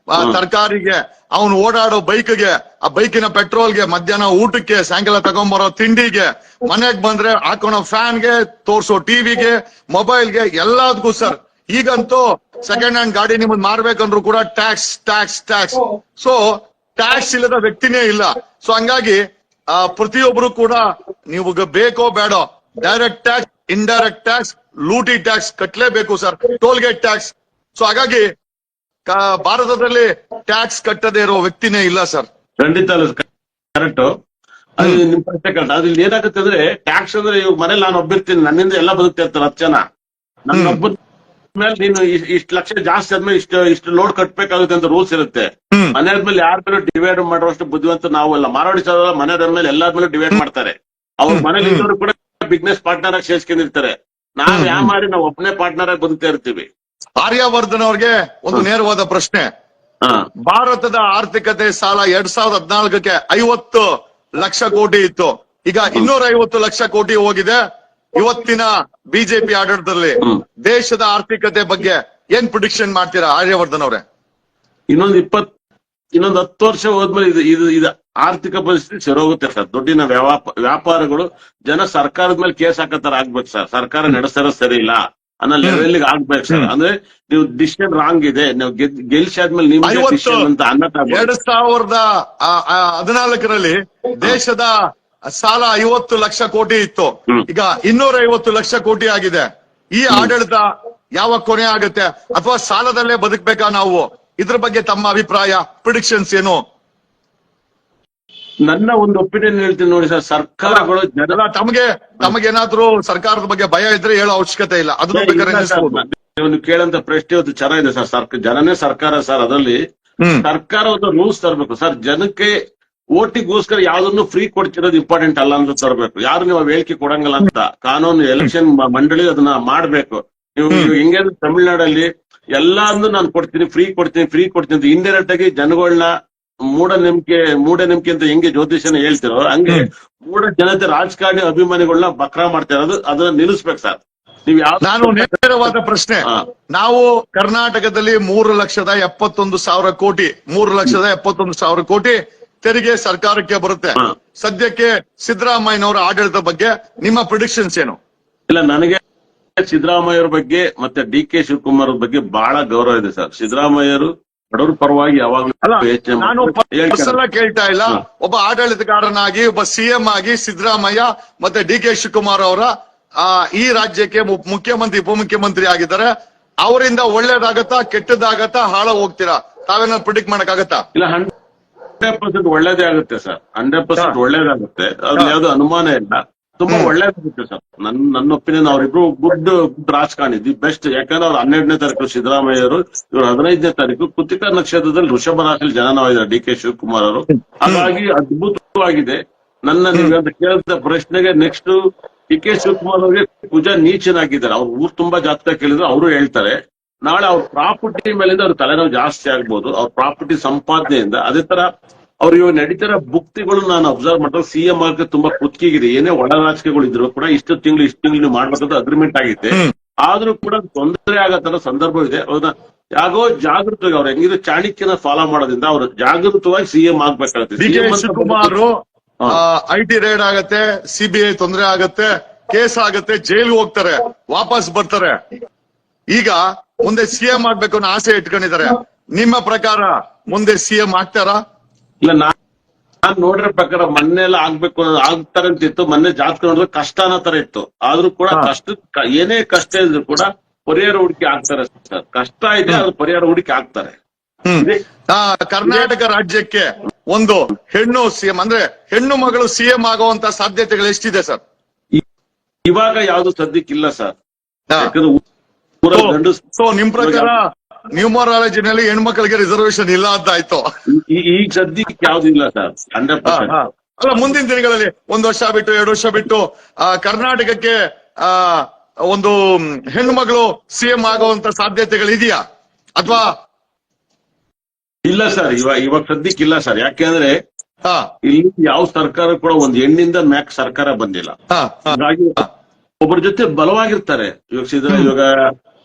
Speaker 2: ತರಕಾರಿಗೆ, ಅವನು ಓಡಾಡೋ ಬೈಕ್ಗೆ, ಆ ಬೈಕಿನ ಪೆಟ್ರೋಲ್ಗೆ, ಮಧ್ಯಾಹ್ನ ಊಟಕ್ಕೆ, ಸಾಯಂಕಾಲ ತಗೊಂಡ್ಬರೋ ತಿಂಡಿಗೆ, ಮನೆಗ್ ಬಂದ್ರೆ ಹಾಕೋಣೋ ಫ್ಯಾನ್ಗೆ, ತೋರ್ಸೋ ಟಿವಿಗೆ, ಮೊಬೈಲ್ಗೆ, ಎಲ್ಲದಕ್ಕೂ ಸರ್. ಈಗಂತೂ ಸೆಕೆಂಡ್ ಹ್ಯಾಂಡ್ ಗಾಡಿ ನಿಮ್ಮದ್ ಮಾರ್ಬೇಕಂದ್ರು ಕೂಡ tax tax tax. So tax ಇಲ್ಲದ ವ್ಯಕ್ತಿನೇ ಇಲ್ಲ. ಸೊ ಹಂಗಾಗಿ ಪ್ರತಿಯೊಬ್ರು ಕೂಡ ನೀವು ಬೇಕೋ ಬೇಡೋ ಡೈರೆಕ್ಟ್ ಟ್ಯಾಕ್ಸ್, ಇಂಡೈರೆಕ್ಟ್ ಟ್ಯಾಕ್ಸ್, ಲೂಟಿ ಟ್ಯಾಕ್ಸ್ ಕಟ್ಲೇಬೇಕು sir, toll gate tax. So ಹಾಗಾಗಿ ಭಾರತದಲ್ಲಿ ಟ್ಯಾಕ್ಸ್ ಕಟ್ಟದೇ ಇರೋ ವ್ಯಕ್ತಿನೇ ಇಲ್ಲ ಸರ್.
Speaker 1: ಖಂಡಿತ ಕರೆಕ್ಟ್. ಅದು ನಿಮ್ ಪ್ರಶ್ನೆ ಕರೆಕ್ಟ್. ಅದ್ರಲ್ಲಿ ಏನಾಗುತ್ತೆ ಅಂದ್ರೆ, ಟ್ಯಾಕ್ಸ್ ಅಂದ್ರೆ ಇವಾಗ ಮನೇಲಿ ನಾನು ಒಬ್ಬಿರ್ತೀನಿ, ನನ್ನಿಂದ ಎಲ್ಲ ಬದುಕ್ತಾ ಇರ್ತಾರೆ 10 ಜನ. ನನ್ನ ಒಬ್ಬ ಮೇಲೆ ನೀನು ಇಷ್ಟು ಲಕ್ಷ ಜಾಸ್ತಿ ಆದ್ಮೇಲೆ ಇಷ್ಟು ಲೋಡ್ ಕಟ್ಬೇಕಾಗುತ್ತೆ ಅಂತ ರೂಲ್ಸ್ ಇರುತ್ತೆ. ಮನೆ ಆದ್ಮೇಲೆ ಯಾರ ಮೇಲೆ ಡಿವೈಡ್ ಮಾಡುವಷ್ಟು ಬುದ್ಧಿವಂತ ನಾವು ಅಲ್ಲ. ಮಾರಾಡಿ ಸಾಲ ಮನೆ ಆದ್ಮೇಲೆ ಎಲ್ಲಾದ್ಮೇಲೆ ಡಿವೈಡ್ ಮಾಡ್ತಾರೆ. ಅವ್ರ ಮನೇಲಿ ಇದ್ದವರು ಕೂಡ ಬಿಸ್ನೆಸ್ ಪಾರ್ಟ್ನರ್ ಆಗಿ ಸೇರ್ಸ್ಕೊಂಡಿರ್ತಾರೆ. ನಾವ್ ಯಾಮಾರಿ ನಾವ್ ಒಬ್ಬನೇ ಪಾರ್ಟ್ನರ್ ಆಗಿ ಬದುಕ್ತಾ ಇರ್ತೀವಿ.
Speaker 2: ಆರ್ಯವರ್ಧನ್ ಅವ್ರಿಗೆ ಒಂದು ನೇರವಾದ ಪ್ರಶ್ನೆ.
Speaker 1: ಹಾ,
Speaker 2: ಭಾರತದ ಆರ್ಥಿಕತೆ ಸಾಲ 2014ಕ್ಕೆ 50 ಲಕ್ಷ ಕೋಟಿ ಇತ್ತು. ಈಗ 250 ಲಕ್ಷ ಕೋಟಿ ಹೋಗಿದೆ. ಇವತ್ತಿನ ಬಿಜೆಪಿ ಆಡಳಿತದಲ್ಲಿ ದೇಶದ ಆರ್ಥಿಕತೆ ಬಗ್ಗೆ ಏನ್ ಪ್ರಿಡಿಕ್ಷನ್ ಮಾಡ್ತೀರಾ ಆರ್ಯವರ್ಧನ್ ಅವ್ರೆ?
Speaker 1: ಇನ್ನೊಂದು 10 ವರ್ಷ ಹೋದ್ಮೇಲೆ ಇದು ಆರ್ಥಿಕ ಪರಿಸ್ಥಿತಿ ಸರೋಗುತ್ತೆ ಸರ್. ದುಡ್ಡಿನ ವ್ಯಾಪಾರಗಳು ಜನ ಸರ್ಕಾರದ ಮೇಲೆ ಕೇಸ್ ಹಾಕತ್ತಾರ ಆಗ್ಬೇಕು ಸರ್. ಸರ್ಕಾರ ನಡೆಸ್ತಾರ ಸರಿ ಇಲ್ಲ ಅನ್ನೋ ಲೆವೆಲ್ ಆಗ್ಬೇಕು ಸರ್. ಅಂದ್ರೆ ನೀವು ಡಿಸಿಷನ್ ರಾಂಗ್ ಇದೆ, ನೀವು ಗೆಲ್ಸಾದ್ಮೇಲೆ ನೀವು ಅಂತ ಅನ್ನೋ
Speaker 2: 2014ರಲ್ಲಿ ದೇಶದ ಸಾಲ 50 ಲಕ್ಷ ಕೋಟಿ ಇತ್ತು. ಈಗ 250 ಲಕ್ಷ ಕೋಟಿ ಆಗಿದೆ. ಈ ಆಡಳಿತ ಯಾವಾಗ ಕೊನೆ ಆಗುತ್ತೆ? ಅಥವಾ ಸಾಲದಲ್ಲೇ ಬದುಕ್ಬೇಕಾ ನಾವು? ಇದ್ರ ಬಗ್ಗೆ ತಮ್ಮ ಅಭಿಪ್ರಾಯ, ಪ್ರಿಡಿಕ್ಷನ್ಸ್ ಏನು?
Speaker 1: ನನ್ನ ಒಂದು ಒಪಿನಿಯನ್ ಹೇಳ್ತೀನಿ ನೋಡಿ ಸರ್. ಸರ್ಕಾರಗಳು
Speaker 2: ತಮಗೇನಾದ್ರೂ ಸರ್ಕಾರದ ಬಗ್ಗೆ ಭಯ ಇದ್ರೆ ಹೇಳೋ ಅವಶ್ಯಕತೆ ಇಲ್ಲ. ಅದನ್ನ ಬೇಕಾದ್ರೆ
Speaker 1: ನೀವು ಕೇಳಂತ ಪ್ರಶ್ನೆ ಇವತ್ತು ಚೆನ್ನಾಗಿದೆ ಸರ್. ಜನನೇ ಸರ್ಕಾರ ಸರ್. ಅದರಲ್ಲಿ ಸರ್ಕಾರ ಒಂದು ರೂಲ್ಸ್ ತರಬೇಕು ಸರ್. ಜನಕ್ಕೆ ಓಟಿಗೋಸ್ಕರ ಯಾವ್ದನ್ನು ಫ್ರೀ ಕೊಡ್ತಿರೋದು ಇಂಪಾರ್ಟೆಂಟ್ ಅಲ್ಲ ಅಂತ ತರಬೇಕು. ಯಾರು ನೀವು ಹೇಳಿಕೆ ಕೊಡಂಗಿಲ್ಲ ಅಂತ ಕಾನೂನು ಎಲೆಕ್ಷನ್ ಮಂಡಳಿ ಅದನ್ನ ಮಾಡ್ಬೇಕು. ನೀವು ಹೆಂಗೆ ತಮಿಳ್ನಾಡಲ್ಲಿ ಎಲ್ಲಾನು ನಾನು ಫ್ರೀ ಕೊಡ್ತೀನಿ ಅಂತ ಇಂಡೈರೆಕ್ಟ್ ಆಗಿ ಜನಗಳನ್ನ ಮೂಢನಂಬಿಕೆ ಅಂತ ಹೆಂಗೆ ಜ್ಯೋತಿಷನ ಹೇಳ್ತಿರೋ ಹಂಗೆ ಮೂಢ ಜನತೆ ರಾಜಕಾರಣಿ ಅಭಿಮಾನಿಗಳನ್ನ ಬಕ್ರಾ ಮಾಡ್ತಾ ಇರೋದು, ಅದನ್ನ ನಿಲ್ಲಿಸ್ಬೇಕು ಸರ್. ನೀವು
Speaker 2: ನಾನು ನೇರವಾದ ಪ್ರಶ್ನೆ. ನಾವು ಕರ್ನಾಟಕದಲ್ಲಿ 3,71,000 ಕೋಟಿ 3,71,000 ಕೋಟಿ ತೆರಿಗೆ ಸರ್ಕಾರಕ್ಕೆ ಬರುತ್ತೆ. ಸದ್ಯಕ್ಕೆ ಸಿದ್ದರಾಮಯ್ಯನವರ ಆಡಳಿತ ಬಗ್ಗೆ ನಿಮ್ಮ ಪ್ರಿಡಿಕ್ಷನ್ಸ್ ಏನು?
Speaker 1: ಇಲ್ಲ, ನನಗೆ ಸಿದ್ದರಾಮಯ್ಯವ್ರ ಬಗ್ಗೆ ಮತ್ತೆ ಡಿ.ಕೆ. ಶಿವಕುಮಾರ್ ಬಗ್ಗೆ ಬಹಳ ಗೌರವ ಇದೆ ಸರ್. ಸಿದ್ದರಾಮಯ್ಯರು ಬಡವ್ರ ಪರವಾಗಿ ಯಾವಾಗ್ಲೂ
Speaker 2: ನಾನು ಕೇಳ್ತಾ ಇಲ್ಲ. ಒಬ್ಬ ಆಡಳಿತಗಾರನಾಗಿ, ಒಬ್ಬ ಸಿಎಂ ಆಗಿ ಸಿದ್ದರಾಮಯ್ಯ ಮತ್ತೆ ಡಿ.ಕೆ. ಶಿವಕುಮಾರ್ ಅವರ ಈ ರಾಜ್ಯಕ್ಕೆ ಮುಖ್ಯಮಂತ್ರಿ ಉಪಮುಖ್ಯಮಂತ್ರಿ ಆಗಿದ್ದಾರೆ. ಅವರಿಂದ ಒಳ್ಳೇದಾಗತ್ತಾ ಕೆಟ್ಟದಾಗತ್ತಾ ಹಾಳ ಹೋಗ್ತೀರಾ? ತಾವೇನಾದ್ರು ಪ್ರಿಡಿಕ್ಟ್ ಮಾಡಕ್ಕಾಗತ್ತಾ?
Speaker 1: ಇಲ್ಲ, 100% ಒಳ್ಳೇದೇ ಆಗುತ್ತೆ ಸರ್. 100% ಒಳ್ಳೇದಾಗುತ್ತೆ. ಅದು ಯಾವ್ದು ಅನುಮಾನ ಇಲ್ಲ. ತುಂಬಾ ಒಳ್ಳೇದಾಗುತ್ತೆ ಸರ್. ನನ್ನ ಒಪಿನಿಯನ್ ಅವರಿಬ್ರು ಗುಡ್ ರಾಜಕಾರಣಿ, ದಿ ಬೆಸ್ಟ್. ಯಾಕಂದ್ರೆ ಅವ್ರು 12ನೇ ತಾರೀಕು ಸಿದ್ದರಾಮಯ್ಯರು, ಇವರು 15ನೇ ತಾರೀಕು ಕೃತಿಕಾ ನಕ್ಷತ್ರದಲ್ಲಿ ವೃಷಭ ರಾಶಿಯಲ್ಲಿ ಜನನವಾಗಿದ್ದಾರೆ ಡಿ.ಕೆ. ಶಿವಕುಮಾರ್ ಅವರು. ಹಾಗಾಗಿ ಅದ್ಭುತವಾಗಿದೆ. ನೀವಂತ ಕೇಳಿದ ಪ್ರಶ್ನೆಗೆ ನೆಕ್ಸ್ಟ್ ಡಿ.ಕೆ. ಶಿವಕುಮಾರ್ ಅವರಿಗೆ ಕುಜ ನೀಚನಾಗಿದ್ದಾರೆ. ಅವ್ರ ಊರ್ ತುಂಬಾ ಜಾತಕ ಕೇಳಿದ್ರೆ ಅವರು ಹೇಳ್ತಾರೆ ನಾಳೆ ಅವ್ರ ಪ್ರಾಪರ್ಟಿ ಮೇಲಿಂದ ಅವ್ರ ತಲೆನೋವು ಜಾಸ್ತಿ ಆಗ್ಬೋದು, ಅವ್ರ ಪ್ರಾಪರ್ಟಿ ಸಂಪಾದನೆಯಿಂದ. ಅದೇ ತರ ಅವ್ರು ಇವಾಗ ನಡೀತಿರೋ ಭುಕ್ತಿಗಳು ನಾನು ಅಬ್ಸರ್ವ್ ಮಾಡಿದ್ರೆ ಸಿಎಂ ಆಗಿ ತುಂಬಾ ಕುತ್ತಿಗೆಗಿದೆ. ಏನೇ ಒಳ ರಾಜಕೀಯಗಳು ಇದ್ರು ಕೂಡ ಇಷ್ಟು ತಿಂಗಳು ಮಾಡ್ಬೇಕಂತ ಅಗ್ರಿಮೆಂಟ್ ಆಗಿತ್ತೆ. ಆದ್ರೂ ಕೂಡ ತೊಂದರೆ ಆಗೋ ಸಂದರ್ಭ ಇದೆ. ಅವ್ರನ್ನ ಯಾಗೋ ಜಾಗೃತವಾಗಿ ಅವ್ರು ಹೆಂಗಿದ್ರು ಚಾಣಕ್ಯನ ಫಾಲೋ ಮಾಡೋದ್ರಿಂದ ಅವ್ರು ಜಾಗೃತವಾಗಿ ಸಿಎಂ ಆಗ್ಬೇಕಾಗುತ್ತೆ.
Speaker 2: ಡಿ.ಕೆ. ಶಿವಕುಮಾರ್ ಐಟಿ ರೇಡ್ ಆಗತ್ತೆ, ಸಿಬಿಐ ತೊಂದರೆ ಆಗತ್ತೆ, ಕೇಸ್ ಆಗತ್ತೆ, ಜೈಲ್ ಹೋಗ್ತಾರೆ, ವಾಪಸ್ ಬರ್ತಾರೆ. ಈಗ ಮುಂದೆ ಸಿಎಂ ಆಗ್ಬೇಕು ಅನ್ನೋ ಆಸೆ ಇಟ್ಕೊಂಡಿದ್ದಾರೆ. ನಿಮ್ಮ ಪ್ರಕಾರ ಮುಂದೆ ಸಿಎಂ ಆಗ್ತಾರಾ?
Speaker 1: ಇಲ್ಲ, ನಾನ್ ನೋಡಿರೋ ಪ್ರಕಾರ ಮೊನ್ನೆ ಎಲ್ಲ ಆಗ್ತಾರೆ ಅಂತ ಇತ್ತು. ಮೊನ್ನೆ ಜಾತಕ ನೋಡಿದ್ರೆ ಕಷ್ಟ ಅನ್ನೋ ತರ ಇತ್ತು. ಆದ್ರೂ ಕೂಡ ಏನೇ ಕಷ್ಟ ಇದ್ರು ಕೂಡ ಪರಿಹಾರ ಹುಡುಕಿ ಆಗ್ತಾರೆ ಸರ್. ಕಷ್ಟ ಇದೆ, ಅದು ಪರಿಹಾರ ಹುಡುಕಿ ಆಗ್ತಾರೆ.
Speaker 2: ಕರ್ನಾಟಕ ರಾಜ್ಯಕ್ಕೆ ಒಂದು ಹೆಣ್ಣು ಸಿಎಂ ಅಂದ್ರೆ ಹೆಣ್ಣು ಮಗಳು ಸಿಎಂ ಆಗುವಂತ ಸಾಧ್ಯತೆಗಳು ಎಷ್ಟಿದೆ ಸರ್?
Speaker 1: ಇವಾಗ ಯಾವ್ದು ಸದ್ಯಕ್ಕಿಲ್ಲ ಸರ್.
Speaker 2: ಸೊ ನಿಮ್ ಪ್ರಕಾರ ನ್ಯೂಮರಾಲಜಿನಲ್ಲಿ ಹೆಣ್ಮಕ್ಳಿಗೆ ರಿಸರ್ವೇಶನ್ ಇಲ್ಲ ಅಂತ ಆಯ್ತು.
Speaker 1: ಈಗ ಸದ್ಯಕ್ಕೆ ಯಾವ್ದು ಇಲ್ಲ ಸರ್. 100%.
Speaker 2: ಅಲ್ಲ, ಮುಂದಿನ ದಿನಗಳಲ್ಲಿ 1 ವರ್ಷ ಬಿಟ್ಟು 2 ವರ್ಷ ಬಿಟ್ಟು ಕರ್ನಾಟಕಕ್ಕೆ ಒಂದು ಹೆಣ್ಣು ಮಗಳು ಸಿಎಂ ಆಗುವಂತ ಸಾಧ್ಯತೆಗಳು ಇದೆಯಾ? ಅಥವಾ
Speaker 1: ಇಲ್ಲ ಸರ್, ಇವಾಗ ಸದ್ಯಕ್ಕೆ ಇಲ್ಲ ಸರ್. ಯಾಕೆಂದ್ರೆ ಇಲ್ಲಿ ಯಾವ ಸರ್ಕಾರ ಕೂಡ ಒಂದ್ ಹೆಣ್ಣಿಂದ ಮ್ಯಾಕ್ ಸರ್ಕಾರ ಬಂದಿಲ್ಲ. ಹಾಗಾಗಿ ಒಬ್ಬರ ಜೊತೆ ಬಲವಾಗಿರ್ತಾರೆ. ಇವಾಗ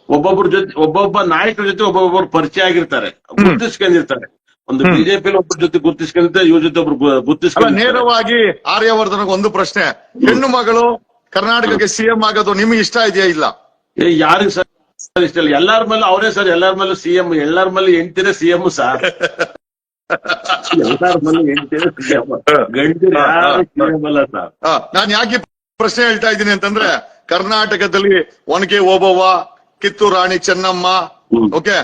Speaker 1: ಒಬ್ಬೊಬ್ಬ ನಾಯಕರ ಜೊತೆ ಒಬ್ಬೊಬ್ಬರು ಪರಿಚಯ ಆಗಿರ್ತಾರೆ, ಗುರುತಿಸ್ಕೊಂಡಿರ್ತಾರೆ. ಒಂದು ಬಿಜೆಪಿ ಒಬ್ಬರ ಜೊತೆ ಗುರುತಿಸ್ಕೊಂಡಿರ್ತಾರೆ, ಇವ್ರ ಜೊತೆ ಒಬ್ರು ಗುರುತಿಸ್ಕೊಂಡು.
Speaker 2: ನೇರವಾಗಿ ಆರ್ಯವರ್ಧನ್ ಒಂದು ಪ್ರಶ್ನೆ. ಹೆಣ್ಣು ಮಗಳು ಕರ್ನಾಟಕಕ್ಕೆ ಸಿಎಂ ಆಗೋದು ನಿಮ್ಗೆ ಇಷ್ಟ ಇದೆಯಾ? ಇಲ್ಲ,
Speaker 1: ಯಾರಿಗ ಸರ್ ಇಷ್ಟ ಇಲ್ಲ. ಎಲ್ಲಾರ ಮೇಲೆ ಅವರೇ ಸರ್. ಎಲ್ಲಾರ ಮೇಲೂ ಸಿಎಂ, ಎಲ್ಲಾರ ಮೇಲೆ ಹೆಂಡ್ತಿರೇ ಸಿಎಂ ಸರ್. ಎಲ್ಲಾರ ಮೇಲೆ ಹೆಂಡ್ತಿರೇ ಸಿಎಂ, ಗಂಡಿರ ಸಿಎಂ ಅಲ್ಲ ಸರ್.
Speaker 2: ನಾನ್ ಯಾಕೆ ಪ್ರಶ್ನೆ ಹೇಳ್ತಾ ಇದ್ದೀನಿ ಅಂತಂದ್ರೆ, ಕರ್ನಾಟಕದಲ್ಲಿ ಒನಕೆ ಓಬವ್ವ, ಕಿತ್ತೂರು ರಾಣಿ ಚೆನ್ನಮ್ಮ, ಓಕೆ,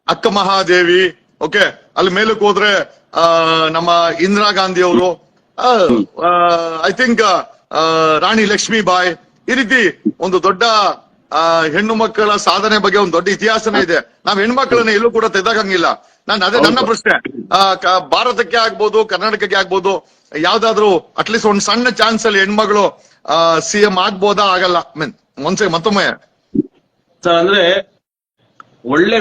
Speaker 2: ಅಕ್ಕ ಮಹಾದೇವಿ, ಓಕೆ, ಅಲ್ಲಿ ಮೇಲಕ್ಕೆ ಹೋದ್ರೆ ನಮ್ಮ ಇಂದಿರಾ ಗಾಂಧಿ ಅವರು, ಐ ಥಿಂಕ್ ರಾಣಿ ಲಕ್ಷ್ಮೀಬಾಯಿ, ಈ ರೀತಿ ಒಂದು ದೊಡ್ಡ ಹೆಣ್ಣು ಮಕ್ಕಳ ಸಾಧನೆ ಬಗ್ಗೆ ಒಂದು ದೊಡ್ಡ ಇತಿಹಾಸನೇ ಇದೆ. ನಾವ್ ಹೆಣ್ಮಕ್ಳನ್ನ ಎಲ್ಲೂ ಕೂಡ ತೆಗೆದಾಕಂಗಿಲ್ಲ. ಅದೇ ನನ್ನ ಪ್ರಶ್ನೆ. ಭಾರತಕ್ಕೆ ಆಗ್ಬೋದು, ಕರ್ನಾಟಕಕ್ಕೆ ಆಗ್ಬೋದು, ಯಾವ್ದಾದ್ರು ಅಟ್ಲೀಸ್ಟ್ ಒಂದ್ ಸಣ್ಣ ಚಾನ್ಸ್ ಅಲ್ಲಿ ಹೆಣ್ಮಗಳು ಸಿಎಂ ಆಗ್ಬೋದಾ? ಆಗಲ್ಲ? ಮತ್ತೊಮ್ಮೆ
Speaker 1: ಸರ್ ಅಂದ್ರೆ ಒಳ್ಳೆ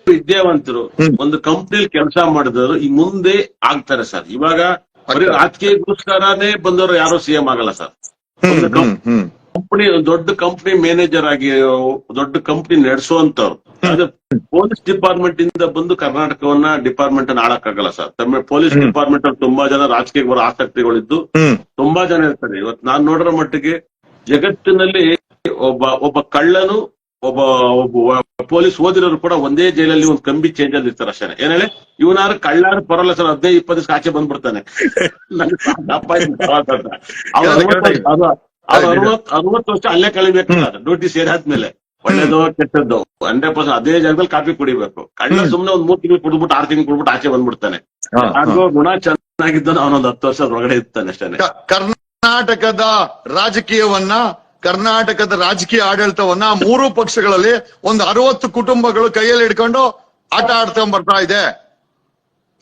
Speaker 1: ವಿದ್ಯಾವಂತರು ಒಂದು ಕಂಪ್ನಿಲಿ ಕೆಲಸ ಮಾಡಿದವರು ಈ ಮುಂದೆ ಆಗ್ತಾರೆ ಸರ್. ಇವಾಗ ಬರೀ ರಾಜಕೀಯಕ್ಕೋಸ್ಕರನೇ ಬಂದವರು ಯಾರು ಸಿಎಂ ಆಗಲ್ಲ ಸರ್. ಒಂದು ಕಂಪ್ನಿ ದೊಡ್ಡ ಕಂಪ್ನಿ ಮ್ಯಾನೇಜರ್ ಆಗಿ ದೊಡ್ಡ ಕಂಪ್ನಿ ನಡೆಸುವಂತವ್ರು ಪೊಲೀಸ್ ಡಿಪಾರ್ಟ್ಮೆಂಟ್ ಇಂದ ಬಂದು ಕರ್ನಾಟಕವನ್ನ ಡಿಪಾರ್ಟ್ಮೆಂಟ್ ಅನ್ನ ಆಳಕ್ಕಾಗಲ್ಲ ಸರ್. ಪೊಲೀಸ್ ಡಿಪಾರ್ಟ್ಮೆಂಟ್ ಅಲ್ಲಿ ತುಂಬಾ ಜನ ರಾಜಕೀಯಕ್ಕೆ ಬರೋ ಆಸಕ್ತಿಗಳಿದ್ದು ತುಂಬಾ ಜನ ಇರ್ತಾರೆ. ಇವತ್ತು ನಾನ್ ನೋಡಿರೋ ಮಟ್ಟಿಗೆ ಜಗತ್ತಿನಲ್ಲಿ ಒಬ್ಬ ಕಳ್ಳನು ಒಬ್ಬ ಪೊಲೀಸ್ ಓದಿರೋರು ಕೂಡ ಒಂದೇ ಜೈಲಲ್ಲಿ ಒಂದು ಕಂಬಿ ಚೇಂಜ್ ಅಲ್ಲಿ ಇರ್ತಾರೆ ಅಷ್ಟೇ. ಏನ್ ಹೇಳಿ ಇವನಾರು ಕಳ್ಳಾರು ಪರಲ್ಲ ಸರ್, 15-20 ದಿವಸ ಆಚೆ ಬಂದ್ಬಿಡ್ತಾನೆ. 60 ವರ್ಷ ಅಲ್ಲೇ ಕಳಿಬೇಕು ಡ್ಯೂಟಿ ಸೇರಾದ್ಮೇಲೆ. ಒಳ್ಳೇದು ಕೆಟ್ಟದ್ದು 100% ಅದೇ ಜಾಗದಲ್ಲಿ ಕಾಫಿ ಕುಡಿಬೇಕು. ಕಳ್ಳ ಸುಮ್ನೆ ಒಂದ್ 3 ತಿಂಗಳು ಕುಡ್ಬಿಟ್ಟು 6 ತಿಂಗಳು ಕುಡ್ಬಿಟ್ಟು ಆಚೆ ಬಂದ್ಬಿಡ್ತಾನೆ. ಹಾಗೂ ಗುಣ ಚೆನ್ನಾಗಿದ್ದಾನೆ ಅವನೊಂದು 10 ವರ್ಷ ಹೊರಗಡೆ ಇರ್ತಾನೆ ಅಷ್ಟೇ.
Speaker 2: ಕರ್ನಾಟಕದ ರಾಜಕೀಯವನ್ನ, ಕರ್ನಾಟಕದ ರಾಜಕೀಯ ಆಡಳಿತವನ್ನ 3 ಪಕ್ಷಗಳಲ್ಲಿ ಒಂದು 60 ಕುಟುಂಬಗಳು ಕೈಯಲ್ಲಿ ಹಿಡ್ಕೊಂಡು ಆಟ ಆಡ್ಕೊಂಡ್ ಬರ್ತಾ ಇದೆ.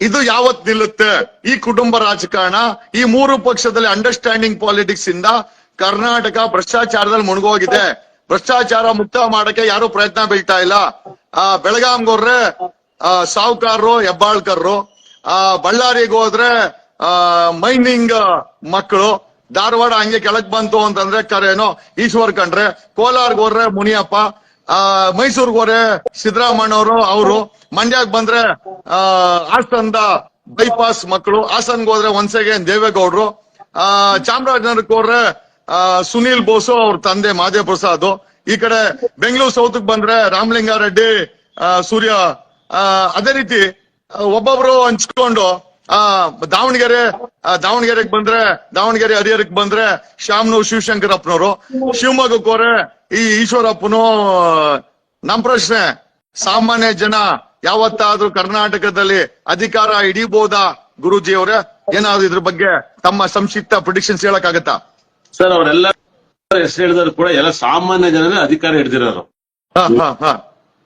Speaker 2: ಇದು ಯಾವತ್ ನಿಲ್ಲುತ್ತೆ? ಈ ಕುಟುಂಬ ರಾಜಕಾರಣ, ಈ 3 ಪಕ್ಷದಲ್ಲಿ ಅಂಡರ್ಸ್ಟ್ಯಾಂಡಿಂಗ್ ಪಾಲಿಟಿಕ್ಸ್ ಇಂದ ಕರ್ನಾಟಕ ಭ್ರಷ್ಟಾಚಾರದಲ್ಲಿ ಮುಳುಗೋಗಿದೆ. ಭ್ರಷ್ಟಾಚಾರ ಮುಕ್ತ ಮಾಡಕ್ಕೆ ಯಾರು ಪ್ರಯತ್ನ ಬೀಳ್ತಾ ಇಲ್ಲ. ಬೆಳಗಾಂಗೋದ್ರೆ ಸಾವುಕಾರರು, ಹೆಬ್ಬಾಳ್ಕರ್ರು, ಬಳ್ಳಾರಿಗೆ ಹೋದ್ರೆ ಮೈನಿಂಗ್ ಮಕ್ಕಳು, ಧಾರವಾಡ ಹಂಗೆ ಕೆಳಗ್ ಬಂತು ಅಂತಂದ್ರೆ ಕರೇನೋ ಈಶ್ವರ್ ಖಂಡ್ರೆ, ಕೋಲಾರ್ಗೆ ಹೋದ್ರೆ ಮುನಿಯಪ್ಪ, ಮೈಸೂರ್ಗೆ ಹೋದ್ರೆ ಸಿದ್ದರಾಮಣ್ಣವರು ಅವರು, ಮಂಡ್ಯಕ್ ಬಂದ್ರೆ ಹಾಸನದ ಬೈಪಾಸ್ ಮಕ್ಕಳು, ಹಾಸನ್ಗೆ ಹೋದ್ರೆ ಒನ್ಸೆಗೆ ದೇವೇಗೌಡರು, ಚಾಮರಾಜನಗರಕ್ಕೆ ಹೋದ್ರೆ ಸುನೀಲ್ ಬೋಸು ಅವ್ರ ತಂದೆ ಮಾದೇವ್ ಪ್ರಸಾದ್, ಈ ಕಡೆ ಬೆಂಗಳೂರು ಸೌತ್ಗೆ ಬಂದ್ರೆ ರಾಮಲಿಂಗಾರೆಡ್ಡಿ, ಸೂರ್ಯ, ಅದೇ ರೀತಿ ಒಬ್ಬೊಬ್ರು ಹಂಚ್ಕೊಂಡು ದಾವಣಗೆರೆಗೆ ಬಂದ್ರೆ ದಾವಣಗೆರೆ ಹರಿಹರಕ್ಕೆ ಬಂದ್ರೆ ಶ್ಯಾಮ್ನೂರ್ ಶಿವಶಂಕರಪ್ಪನವರು, ಶಿವಮೊಗ್ಗಕ್ಕೆ ಹೋದ್ರೆ ಈ ಈಶ್ವರಪ್ಪನು. ನಮ್ ಪ್ರಶ್ನೆ, ಸಾಮಾನ್ಯ ಜನ ಯಾವತ್ತಾದ್ರೂ ಕರ್ನಾಟಕದಲ್ಲಿ ಅಧಿಕಾರ ಹಿಡಿಬಹುದಾ ಗುರೂಜಿ ಅವರೇ? ಏನಾದ್ರು ಇದ್ರ ಬಗ್ಗೆ ತಮ್ಮ ಸಂಕ್ಷಿಪ್ತ ಪ್ರಿಡಿಕ್ಷನ್ಸ್ ಹೇಳಕ್ಕಾಗತ್ತಾ
Speaker 1: ಸರ್? ಅವರೆಲ್ಲ ಹೆಸರು ಹೇಳಿದ್ರು ಕೂಡ ಎಲ್ಲ ಸಾಮಾನ್ಯ ಜನನೇ ಅಧಿಕಾರ ಹಿಡಿದಿರೋರು.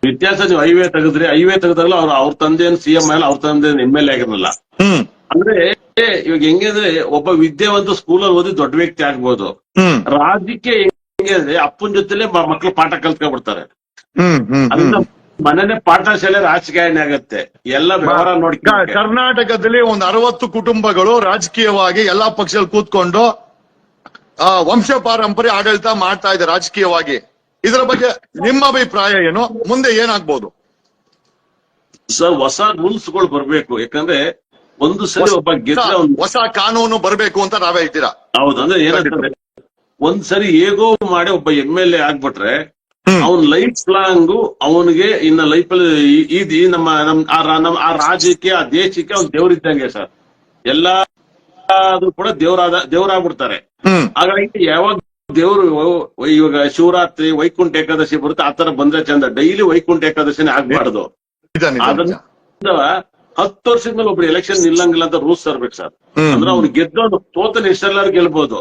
Speaker 1: ವ್ಯತ್ಯಾಸ ನೀವು ಹೈವೇ ತೆಗೆದಾಗಲೂ ಅವ್ರ ತಂದೆಯನ್ನು ಸಿಎಂ ಆಗಲ್ಲ, ಅವ್ರ ತಂದೆ MLA ಆಗಿರಲಿಲ್ಲ. ಅಂದ್ರೆ ಇವಾಗ ಹೆಂಗಂದ್ರೆ ಒಬ್ಬ ವಿದ್ಯಾವಂತ ಸ್ಕೂಲಲ್ಲಿ ಓದಿ ದೊಡ್ಡ ವ್ಯಕ್ತಿ ಆಗ್ಬೋದು. ರಾಜಕೀಯ ಹೆಂಗೆ ಅಂದ್ರೆ ಅಪ್ಪನ ಜೊತೆಲೆ ಮಕ್ಳು ಪಾಠ ಕಲ್ತ್ಕೊಂಡ್ಬಿಡ್ತಾರೆ. ಅದನ್ನ ಮನೆನೇ ಪಾಠ ಶಾಲೆ ರಾಜಕಾರಣಿ ಆಗತ್ತೆ. ಎಲ್ಲ ವ್ಯವಹಾರ ನೋಡಿ.
Speaker 2: ಕರ್ನಾಟಕದಲ್ಲಿ ಒಂದು 60 ಕುಟುಂಬಗಳು ರಾಜಕೀಯವಾಗಿ ಎಲ್ಲಾ ಪಕ್ಷದಲ್ಲಿ ಕೂತ್ಕೊಂಡು ವಂಶ ಪಾರಂಪರ್ಯ ಆಡಳಿತ ಮಾಡ್ತಾ ಇದೆ ರಾಜಕೀಯವಾಗಿ. ಇದರ ಬಗ್ಗೆ ನಿಮ್ಮ ಅಭಿಪ್ರಾಯ ಏನು? ಮುಂದೆ ಏನಾಗ್ಬೋದು
Speaker 1: ಸರ್? ಹೊಸ ರೂಲ್ಸ್ಗಳು ಬರ್ಬೇಕು. ಯಾಕಂದ್ರೆ ಒಂದು ಸರಿ ಒಬ್ಬ
Speaker 2: ಹೊಸ ಕಾನೂನು ಬರ್ಬೇಕು ಅಂತ ನಾವೇ ಹೇಳ್ತೀರಾ?
Speaker 1: ಹೌದು. ಅಂದ್ರೆ ಏನಂತಂದ್ರೆ ಒಂದ್ ಸರಿ ಹೇಗೋ ಮಾಡಿ ಒಬ್ಬ MLA ಆಗ್ಬಿಟ್ರೆ ಅವನ್ ಲೈಫ್ ಲಾಂಗ್ ಅವನಿಗೆ ಇನ್ನ ಲೈಫಲ್ಲಿ ನಮ್ಮ ಆ ರಾಜ್ಯಕ್ಕೆ, ಆ ದೇಶಕ್ಕೆ ಅವ್ನು ದೇವ್ರಿದ್ದಂಗೆ ಸರ್. ಎಲ್ಲಾದ್ರೂ ಕೂಡ ದೇವರಾಗ್ಬಿಡ್ತಾರೆ. ಹಾಗಾಗಿ ಯಾವಾಗ ದೇವ್ರು ಇವಾಗ ಶಿವರಾತ್ರಿ, ವೈಕುಂಠ ಏಕಾದಶಿ ಬರುತ್ತೆ, ಆತರ ಬಂದ್ರೆ ಚಂದ. ಡೈಲಿ ವೈಕುಂಠ ಏಕಾದಶಿನೇ ಆಗ್ಬಾರ್ದು. ಅದರಿಂದ 10 ವರ್ಷದ ಮೇಲೆ ಒಬ್ರು ಎಲೆಕ್ಷನ್ ನಿಲ್ಲಂಗಿಲ್ಲ ಅಂತ ರೂಲ್ಸ್ ತರ್ಬೇಕು ಸರ್. ಅಂದ್ರೆ ಅವ್ನು ಗೆದ್ದವನು ಸೋತನ ಎಷ್ಟೆಲ್ಲಾರು ಗೆಲ್ಬಹುದು.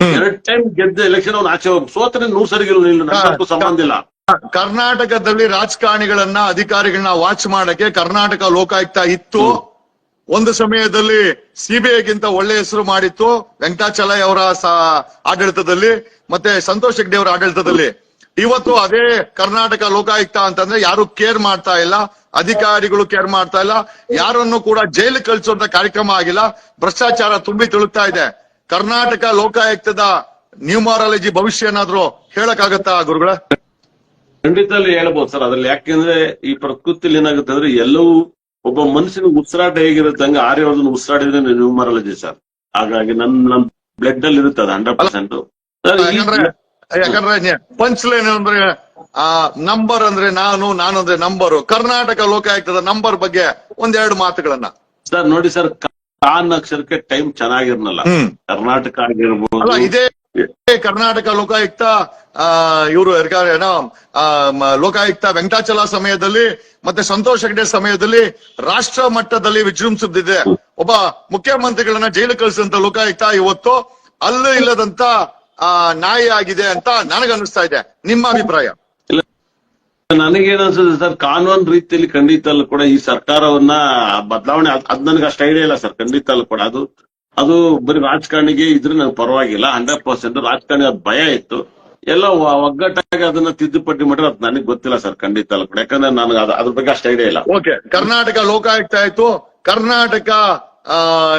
Speaker 1: 2 ಟೈಮ್ ಗೆದ್ದ ಎಲೆಕ್ಷನ್ ಅವ್ನು ಆಚೆ ಹೋಗಿ, ಸೋತನೆ 100 ಸರಿ ಗೆಲ್ಲ ಸಂಬಂಧ ಇಲ್ಲ.
Speaker 2: ಕರ್ನಾಟಕದಲ್ಲಿ ರಾಜಕಾರಣಿಗಳನ್ನ, ಅಧಿಕಾರಿಗಳನ್ನ ವಾಚ್ ಮಾಡಕ್ಕೆ ಕರ್ನಾಟಕ ಲೋಕಾಯುಕ್ತ ಇತ್ತು. ಒಂದು ಸಮಯದಲ್ಲಿ CBIಗಿಂತ ಒಳ್ಳೆ ಹೆಸರು ಮಾಡಿತ್ತು ವೆಂಕಟಾಚಲೈ ಅವರ ಆಡಳಿತದಲ್ಲಿ, ಮತ್ತೆ ಸಂತೋಷ್ ಹೆಗ್ಡೆ ಅವರ ಆಡಳಿತದಲ್ಲಿ. ಇವತ್ತು ಅದೇ ಕರ್ನಾಟಕ ಲೋಕಾಯುಕ್ತ ಅಂತಂದ್ರೆ ಯಾರು ಕೇರ್ ಮಾಡ್ತಾ ಇಲ್ಲ, ಅಧಿಕಾರಿಗಳು ಕೇರ್ ಮಾಡ್ತಾ ಇಲ್ಲ, ಯಾರನ್ನು ಕೂಡ ಜೈಲು ಕಳಿಸುವಂತ ಕಾರ್ಯಕ್ರಮ ಆಗಿಲ್ಲ. ಭ್ರಷ್ಟಾಚಾರ ತುಂಬಿ ತುಳುಕ್ತಾ ಇದೆ. ಕರ್ನಾಟಕ ಲೋಕಾಯುಕ್ತದ ನ್ಯೂಮರಾಲಜಿ ಭವಿಷ್ಯ ಏನಾದ್ರು ಹೇಳಕ್ಕಾಗತ್ತಾ ಗುರುಗಳೇ?
Speaker 1: ಖಂಡಿತಲ್ಲಿ ಹೇಳ್ಬೋದು ಸರ್. ಅದ್ರಲ್ಲಿ ಯಾಕೆಂದ್ರೆ ಈ ಪ್ರಕೃತಿಲಿ ಏನಾಗುತ್ತೆ ಅಂದ್ರೆ ಎಲ್ಲವೂ ಒಬ್ಬ ಮನುಷ್ಯನ ಉಸಿರಾಟ ಹೇಗಿರುತ್ತೆ ಹಂಗೆ ಆರ್ಯವರ್ಧನ್ ಉಸಿರಾಡಿದ್ರೆ ನ್ಯೂಮರಾಲಜಿ ಸರ್. ಹಾಗಾಗಿ ನನ್ ಬ್ಲಡ್ ಅಲ್ಲಿ ಇರುತ್ತೆ ಅದು 100%.
Speaker 2: ಯಾಕಂದ್ರೆ ಪಂಚ್ಲೈನ್ ಅಂದ್ರೆ ನಂಬರ್ ಅಂದ್ರೆ ನಾನು ಅಂದ್ರೆ ನಂಬರು. ಕರ್ನಾಟಕ ಲೋಕಾಯುಕ್ತದ ನಂಬರ್ ಬಗ್ಗೆ 1-2 ಮಾತುಗಳನ್ನ
Speaker 1: ಸರ್. ನೋಡಿ ಸರ್, ಕಾನ್ ಅಕ್ಷರಕ್ಕೆ ಟೈಮ್ ಚೆನ್ನಾಗಿರ್ನಲ್ಲ. ಕರ್ನಾಟಕ ಆಗಿರ್ಬೋದು,
Speaker 2: ಇದೇ ಕರ್ನಾಟಕ ಲೋಕಾಯುಕ್ತ ಇವರು ಲೋಕಾಯುಕ್ತ ವೆಂಕಟಾಚಲ ಸಮಯದಲ್ಲಿ ಮತ್ತೆ ಸಂತೋಷ್ ಹೆಗ್ಡೆ ಸಮಯದಲ್ಲಿ ರಾಷ್ಟ್ರ ಮಟ್ಟದಲ್ಲಿ ವಿಜೃಂಭಿಸಿದೆ. ಒಬ್ಬ ಮುಖ್ಯಮಂತ್ರಿಗಳನ್ನ ಜೈಲು ಕಳಿಸಿದಂತ ಲೋಕಾಯುಕ್ತ ಇವತ್ತು ಅಲ್ಲೂ ಇಲ್ಲದಂತ ನಾಯಿ ಆಗಿದೆ ಅಂತ ನನಗನ್ನಿಸ್ತಾ ಇದೆ. ನಿಮ್ಮ ಅಭಿಪ್ರಾಯ?
Speaker 1: ನನಗೇನನ್ಸುತ್ತೆ ಸರ್, ಕಾನೂನು ರೀತಿಯಲ್ಲಿ ಖಂಡಿತ ಕೂಡ ಈ ಸರ್ಕಾರವನ್ನ ಬದಲಾವಣೆ ಅದ್ ನನಗೆ ಅಷ್ಟು ಐಡಿಯಾ ಇಲ್ಲ ಸರ್. ಖಂಡಿತ ಕೂಡ ಅದು ಬರೀ ರಾಜಕಾರಣಿಗೆ ಇದ್ರೆ ನಂಗೆ ಪರವಾಗಿಲ್ಲ. 100% ರಾಜಕಾರಣಿ ಭಯ ಇತ್ತು. ಎಲ್ಲ ಒಗ್ಗಟ್ಟಾಗಿ ಅದನ್ನ ತಿದ್ದುಪಡಿ ಮಾಡಿದ್ರೆ ಅದು ನನಗೆ ಗೊತ್ತಿಲ್ಲ ಸರ್, ಖಂಡಿತ ಅಲ್ಲ ಕೂಡ. ಯಾಕಂದ್ರೆ ನನಗೆ ಅದ್ರ ಬಗ್ಗೆ ಅಷ್ಟು ಐಡಿಯಾ ಇಲ್ಲ.
Speaker 2: ಓಕೆ, ಕರ್ನಾಟಕ ಲೋಕಾಯುಕ್ತ ಆಯ್ತು, ಕರ್ನಾಟಕ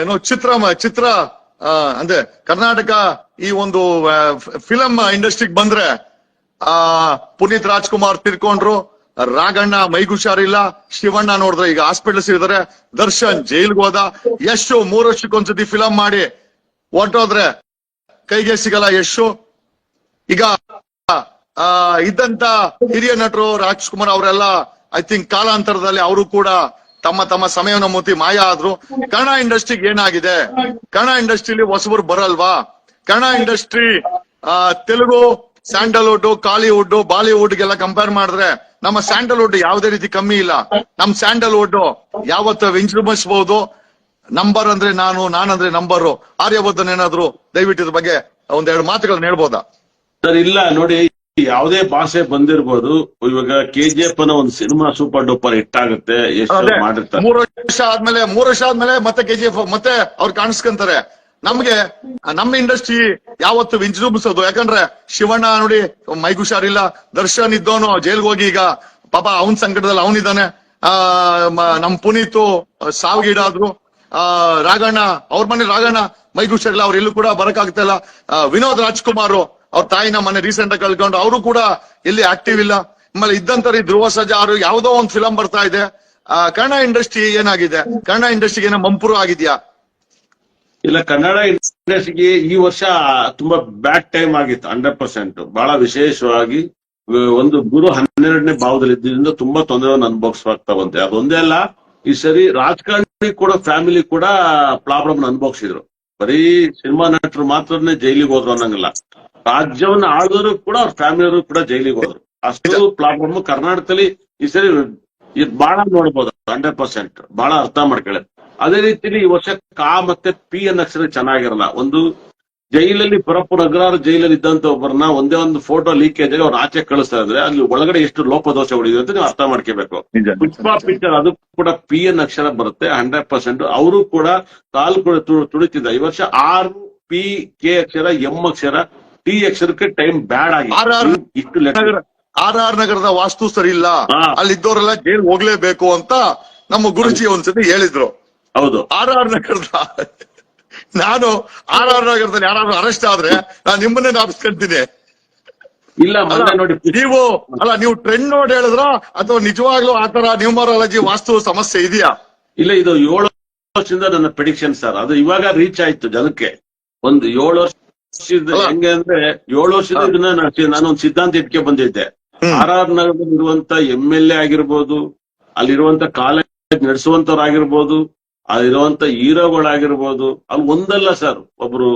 Speaker 2: ಏನೋ ಚಿತ್ರ ಅಂದ್ರೆ ಕರ್ನಾಟಕ ಈ ಒಂದು ಫಿಲಂ ಇಂಡಸ್ಟ್ರಿಗೆ ಬಂದ್ರೆ ಪುನೀತ್ ರಾಜ್ಕುಮಾರ್ ತಿರ್ಕೊಂಡ್ರು, ರಾಘಣ್ಣ ಮೈಗ್ ಹುಷಾರಿಲ್ಲ, ಶಿವಣ್ಣ ನೋಡಿದ್ರೆ ಈಗ ಹಾಸ್ಪಿಟಲ್ಸ್ ಇದ್ದಾರೆ, ದರ್ಶನ್ ಜೈಲ್ಗೆ ಹೋದ, ಯಶು 3 ವರ್ಷಕ್ಕೊಂದ್ಸತಿ ಫಿಲಂ ಮಾಡಿ ಹೊರಟೋದ್ರೆ ಕೈಗೆ ಸಿಗಲ್ಲ ಯಶು. ಈಗ ಇದ್ದಂತ ಹಿರಿಯ ನಟರು ರಾಜ್ಕುಮಾರ್ ಅವರೆಲ್ಲ ಐ ಥಿಂಕ್ ಕಾಲಾಂತರದಲ್ಲಿ ಅವರು ಕೂಡ ತಮ್ಮ ಸಮಯವನ್ನು ಮುತ್ತಿ ಮಾಯ ಆದ್ರು. ಕನ್ನಡ ಇಂಡಸ್ಟ್ರಿಗೆ ಏನಾಗಿದೆ? ಕನ್ನಡ ಇಂಡಸ್ಟ್ರಿಲಿ ಹೊಸಬರು ಬರಲ್ವಾ? ಕನ್ನಡ ಇಂಡಸ್ಟ್ರಿ ತೆಲುಗು, ಸ್ಯಾಂಡಲ್ವುಡ್, ಕಾಲಿವುಡ್, ಬಾಲಿವುಡ್ಗೆಲ್ಲ ಕಂಪೇರ್ ಮಾಡಿದ್ರೆ ನಮ್ಮ ಸ್ಯಾಂಡಲ್ವುಡ್ ಯಾವುದೇ ರೀತಿ ಕಮ್ಮಿ ಇಲ್ಲ. ನಮ್ ಸ್ಯಾಂಡಲ್ವುಡ್ ಯಾವತ್ತು ವಿಜೃಂಭಿಸಬಹುದು. ನಂಬರ್ ಅಂದ್ರೆ ನಾನಂದ್ರೆ ನಂಬರು. ಆರ್ಯವರ್ಧನ್ ಏನಾದ್ರು ದಯವಿಟ್ಟು ಇದ್ರ ಬಗ್ಗೆ ಒಂದೆರಡು ಮಾತುಗಳನ್ನ ಹೇಳ್ಬೋದಾ
Speaker 1: ಸರ್? ಇಲ್ಲ ನೋಡಿ, ಯಾವುದೇ ಭಾಷೆ ಬಂದಿರ್ಬೋದು, ಇವಾಗ KGF ಅನ್ನೋ ಒಂದು ಸಿನಿಮಾ ಸೂಪರ್ ಡೂಪರ್ ಹಿಟ್ ಆಗುತ್ತೆ, ಎಷ್ಟು ಮಾಡಿರ್ತಾರೆ.
Speaker 2: 3 ವರ್ಷ ಆದ್ಮೇಲೆ ಮತ್ತೆ KGF ಮತ್ತೆ ಅವ್ರು ಕಾಣಿಸ್ಕೊಂತಾರೆ. ನಮ್ಗೆ ನಮ್ಮ ಇಂಡಸ್ಟ್ರಿ ಯಾವತ್ತು ವಿಜೃಂಭಿಸೋದು. ಯಾಕಂದ್ರೆ ಶಿವಣ್ಣ ನೋಡಿ ಮೈಗ್ ಹುಷಾರಿಲ್ಲ, ದರ್ಶನ್ ಇದ್ದವನು ಜೈಲ್ಗೆ ಹೋಗಿ ಈಗ ಪಾಪ ಅವನ್ ಸಂಕಟದಲ್ಲಿ ಅವನಿದ್ದಾನೆ, ನಮ್ ಪುನೀತು ಸಾವಿಗೀಡಾದ್ರು, ರಾಘಣ್ಣ ಅವ್ರ ಮನೆ ರಾಘಣ್ಣ ಮೈಗ್ ಹುಷಾರಿಲ್ಲ, ಅವ್ರು ಎಲ್ಲೂ ಕೂಡ ಬರಕಾಗ್ತಾ ಇಲ್ಲ. ವಿನೋದ್ ರಾಜ್ಕುಮಾರ್ ಅವ್ರ ತಾಯಿನ ಮನೆ ರೀಸೆಂಟ್ ಆಗಿ ಕಳ್ಕೊಂಡು ಅವರು ಕೂಡ ಎಲ್ಲಿ ಆಕ್ಟಿವ್ ಇಲ್ಲ. ಆಮೇಲೆ ಇದ್ದಂತರಿ ಧ್ರುವ ಸರ್ಜಾ ಅವರು ಯಾವುದೋ ಒಂದು ಫಿಲಂ ಬರ್ತಾ ಇದೆ. ಕನ್ನಡ ಇಂಡಸ್ಟ್ರಿ ಏನಾಗಿದೆ? ಕನ್ನಡ ಇಂಡಸ್ಟ್ರಿಗೆ ಏನೋ ಮಂಪುರು ಆಗಿದ್ಯಾ?
Speaker 1: ಇಲ್ಲ, ಕನ್ನಡ ಇಂಡಸ್ಟ್ರಿಗೆ ಈ ವರ್ಷ ತುಂಬಾ ಬ್ಯಾಡ್ ಟೈಮ್ ಆಗಿತ್ತು 100%. ಬಹಳ ವಿಶೇಷವಾಗಿ ಒಂದು ಗುರು 12ನೇ ಭಾವದಲ್ಲಿ ಇದ್ದಿಂದ ತುಂಬಾ ತೊಂದರೆಯನ್ನು ಅನುಭವಿಸ್ತಾ ಬಂತೆ. ಅದೊಂದೇ ಅಲ್ಲ, ಈ ಸರಿ ರಾಜಕಾರಣಿ ಕೂಡ ಫ್ಯಾಮಿಲಿ ಕೂಡ ಪ್ರಾಬ್ಲಮ್ ಅನುಭವಿಸಿದ್ರು. ಬರೀ ಸಿನಿಮಾ ನಟರು ಮಾತ್ರನೇ ಜೈಲಿಗೆ ಹೋದ್ರು ಅನ್ನಂಗಿಲ್ಲ, ರಾಜ್ಯವನ್ನ ಆಳಿದವರು ಕೂಡ ಅವ್ರ ಫ್ಯಾಮಿಲಿಯವರು ಕೂಡ ಜೈಲಿಗೆ ಹೋದ್ರು. ಅಷ್ಟು ಪ್ರಾಬ್ಲಮ್ ಕರ್ನಾಟಕದಲ್ಲಿ ಈ ಸರಿ ಬಹಳ ನೋಡ್ಬೋದು. 100% ಬಹಳ ಅರ್ಥ ಮಾಡ್ಕೊಳ್ಳಿ. ಅದೇ ರೀತಿಲಿ ಈ ವರ್ಷ ಮತ್ತೆ P ಅನ್ನ ಅಕ್ಷರ ಚೆನ್ನಾಗಿರಲ್ಲ. ಒಂದು ಜೈಲಲ್ಲಿ ಪರಪ್ಪು ನಗರ ಜೈಲಲ್ಲಿ ಇದ್ದಂತ ಒಬ್ಬರನ್ನ ಒಂದೇ ಒಂದು ಫೋಟೋ ಲೀಕೇಜ್ ಆಗಿ ಅವ್ರ ಆಚೆ ಕಳಿಸ್ತಾ ಇದ್ರೆ ಅಲ್ಲಿ ಒಳಗಡೆ ಎಷ್ಟು ಲೋಪದೋಷ ಹೊಡಿದೆ ಅಂತ ನೀವು ಅರ್ಥ ಮಾಡ್ಕೋಬೇಕು. ಪುಷ್ಪಾ ಪಿಕ್ಚರ್ ಅದು ಕೂಡ P ಅನ್ನ ಅಕ್ಷರ ಬರುತ್ತೆ 100%. ಅವರು ಕೂಡ ಕಾಲು ಕೂಡ ತುಳಿತಿದ್ದ. ಈ ವರ್ಷ R, P, K ಅಕ್ಷರ, M ಅಕ್ಷರ, T ಅಕ್ಷರಕ್ಕೆ ಟೈಮ್ ಬ್ಯಾಡ್ ಆಗಿ ಇಷ್ಟು
Speaker 2: RR ನಗರದ ವಾಸ್ತು ಸರಿ ಇಲ್ಲ, ಅಲ್ಲಿದ್ದವರೆಲ್ಲ ಜೈಲ್ ಹೋಗ್ಲೇಬೇಕು ಅಂತ ನಮ್ಮ ಗುರುಜಿ ಒಂದ್ಸತಿ ಹೇಳಿದ್ರು.
Speaker 1: ಹೌದು,
Speaker 2: RR ನಗರದ ನಾನು RR ನಗರದಲ್ಲಿ ಯಾರಾದ್ರೂ ಅರೆಸ್ಟ್ ಆದ್ರೆ ನಾನು ನಿಮ್ಮನ್ನೇ ನಾಪಿಸ್ಕೊಂತೀನಿ.
Speaker 1: ಇಲ್ಲ ನೋಡಿ,
Speaker 2: ನೀವು ಟ್ರೆಂಡ್ ನೋಡಿ ಹೇಳಿದ್ರ ಅಥವಾ ನಿಜವಾಗ್ಲೂ ಆತರ ನ್ಯೂಮರಾಲಜಿ ವಾಸ್ತು ಸಮಸ್ಯೆ ಇದೆಯಾ?
Speaker 1: ಇಲ್ಲ, ಇದು 7 ವರ್ಷದಿಂದ ನನ್ನ ಪ್ರೆಡಿಕ್ಷನ್ ಸರ್. ಅದು ಇವಾಗ ರೀಚ್ ಆಯ್ತು ಜನಕ್ಕೆ. ಒಂದು 7 ವರ್ಷದ ಹೆಂಗೆ ಅಂದ್ರೆ 7 ವರ್ಷದ ಇದನ್ನ ನಾನೊಂದು ಸಿದ್ಧಾಂತ ಇಟ್ಕೆ ಬಂದಿದ್ದೆ. RR ನಗರದಲ್ಲಿ ಇರುವಂತ MLA ಆಗಿರ್ಬೋದು, ಅಲ್ಲಿರುವಂತ ಕಾಲೇಜ್ ನಡೆಸುವಂತವ್ರಾಗಿರ್ಬೋದು, ಅಲ್ಲಿರುವಂತ ಹೀರೋಗಳಾಗಿರ್ಬೋದು, ಅಲ್ಲಿ ಒಂದಲ್ಲ ಸರ್, ಒಬ್ರು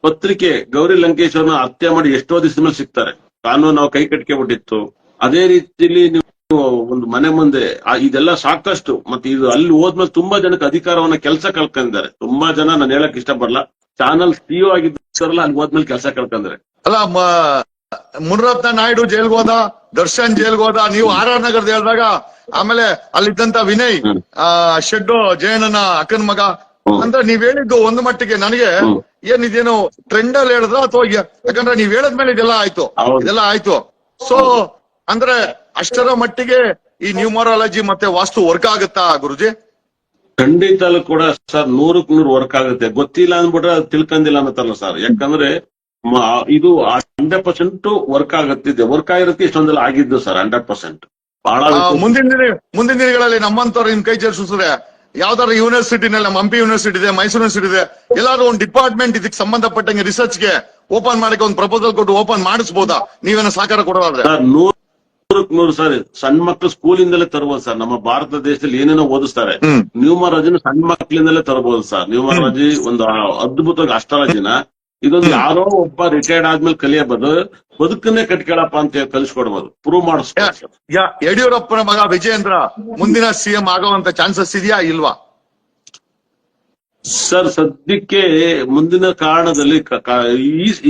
Speaker 1: ಪತ್ರಿಕೆ ಗೌರಿ ಲಂಕೇಶ್ ಅವ್ರನ್ನ ಹತ್ಯೆ ಮಾಡಿ ಎಷ್ಟೋ ದಿವಸದ ಮೇಲೆ ಸಿಗ್ತಾರೆ. ಕಾನೂನು ನಾವು ಕೈ ಕಟ್ಕೊಂಡ್ಬಿಟ್ಟಿತ್ತು. ಅದೇ ರೀತಿಲಿ ನೀವು ಒಂದು ಮನೆ ಮುಂದೆ ಇದೆಲ್ಲ ಸಾಕಷ್ಟು. ಮತ್ತೆ ಇದು ಅಲ್ಲಿ ಹೋದ್ಮೇಲೆ ತುಂಬಾ ಜನಕ್ಕೆ ಅಧಿಕಾರವನ್ನ ಕೆಲಸ ಕಳ್ಕೊಂಡಿದ್ದಾರೆ. ತುಂಬಾ ಜನ ನಾನು ಹೇಳಕ್ ಇಷ್ಟಪಡಲ್ಲ, ಚಾನಲ್ CEO ಆಗಿದ್ದಾರಲ್ಲ, ಅಲ್ಲಿ ಹೋದ್ಮೇಲೆ ಕೆಲಸ ಕಳ್ಕೊಂಡ್ರೆ.
Speaker 2: ಅಲ್ಲ, ಮುನಿರತ್ನ ನಾಯ್ಡು ಜೈಲ್ಗೆ ಹೋದ, ದರ್ಶನ್ ಜೈಲ್ಗೆ ಹೋದ, ನೀವು RR ನಗರದ ಹೇಳಿದಾಗ ಆಮೇಲೆ ಅಲ್ಲಿದ್ದಂತ ವಿನಯ್ ಶೆಡ್ಡು ಜಯಣ್ಣನ ಅಕ್ಕನ ಮಗ ಅಂದ್ರೆ ನೀವ್ ಹೇಳಿದ್ದು ಒಂದು ಮಟ್ಟಿಗೆ ನನಗೆ ಏನಿದೇನು ಟ್ರೆಂಡ್ ಅಲ್ಲಿ ಹೇಳಿದ್ರ ಅಥವಾ ಯಾಕಂದ್ರೆ ನೀವ್ ಹೇಳದ್ಮೇಲೆ ಇದೆಲ್ಲ ಆಯ್ತು. ಸೊ ಅಂದ್ರೆ ಅಷ್ಟರ ಮಟ್ಟಿಗೆ ಈ ನ್ಯೂಮರಾಲಜಿ ಮತ್ತೆ ವಾಸ್ತು ವರ್ಕ್ ಆಗುತ್ತಾ ಗುರುಜಿ?
Speaker 1: ಖಂಡಿತಲ್ಲೂ ಕೂಡ ಸರ್, 100ಕ್ಕೆ 100 ವರ್ಕ್ ಆಗುತ್ತೆ. ಗೊತ್ತಿಲ್ಲ ಅಂದ್ಬಿಟ್ರೆ ಅದು ತಿಳ್ಕೊಂಡಿಲ್ಲ ಅನ್ನತ್ತಲ್ಲ ಸರ್. ಯಾಕಂದ್ರೆ ಇದು 100% ವರ್ಕ್ ಆಗುತ್ತಿದೆ, ವರ್ಕ್ ಆಗಿರುತ್ತೆ. ಇಷ್ಟೊಂದೆಲ್ಲ ಆಗಿದ್ದು ಸರ್ 100%. ಬಹಳ
Speaker 2: ಮುಂದಿನ ದಿನಗಳಲ್ಲಿ ನಮ್ಮಂತವ್ರು ನಿಮ್ ಕೈ ಸೇರಿಸಿದ್ರೆ ಯಾವ್ದಾದ್ರು ಯೂನಿವರ್ಸಿಟಿನಲ್ಲಿ, ನಮ್ಮ ಹಂಪಿ ಯೂನಿವರ್ಸಿಟಿ ಇದೆ, ಮೈಸೂರು ಯೂನಿವರ್ಸಿಟಿ ಇದೆ, ಎಲ್ಲಾದ್ರೂ ಒಂದು ಡಿಪಾರ್ಟ್ಮೆಂಟ್ ಇದಕ್ಕೆ ಸಂಬಂಧಪಟ್ಟಂಗೆ ರಿಸರ್ಚ್ಗೆ ಓಪನ್ ಮಾಡಕ್ಕೆ ಒಂದು ಪ್ರಪೋಸಲ್ ಕೊಟ್ಟು ಓಪನ್ ಮಾಡಿಸಬಹುದಾ? ನೀವೇನೋ ಸಹಕಾರ ಕೊಡೋದಾದ್ರೆ?
Speaker 1: 100ಕ್ಕೆ 100 ಸರ್. ಸಣ್ಣ ಮಕ್ಕಳು ಸ್ಕೂಲಿಂದಲೇ ತರಬಹುದು ಸರ್. ನಮ್ಮ ಭಾರತ ದೇಶದಲ್ಲಿ ಏನೇನೋ ಓದಿಸ್ತಾರೆ. ನ್ಯೂಮರಾಲಜಿನ ಸಣ್ಣ ಮಕ್ಕಳಿಂದಲೇ ತರಬಹುದು ಸರ್. ನ್ಯೂಮರಾಲಜಿ ಒಂದು ಅದ್ಭುತವಾಗಿ ಅಸ್ಟ್ರಾಲಜಿನ ಇದೊಂದು ಯಾರೋ ಒಬ್ಬ ರಿಟೈರ್ಡ್ ಆದ್ಮೇಲೆ ಕಲಿಯಬಹುದು, ಬದುಕನ್ನೇ ಕಟ್ಕೊಳಪ್ಪ ಅಂತ ಕಲಿಸ್ಕೊಡ್ಬೋದು, ಪ್ರೂವ್ ಮಾಡಿಸ್ಬೋದು.
Speaker 2: ಯಡಿಯೂರಪ್ಪನ ಮಗ ವಿಜಯೇಂದ್ರ ಮುಂದಿನ CM ಆಗುವಂತ ಚಾನ್ಸಸ್ ಇದೆಯಾ ಇಲ್ವಾ
Speaker 1: ಸರ್? ಸದ್ಯಕ್ಕೆ ಮುಂದಿನ ಕಾರಣದಲ್ಲಿ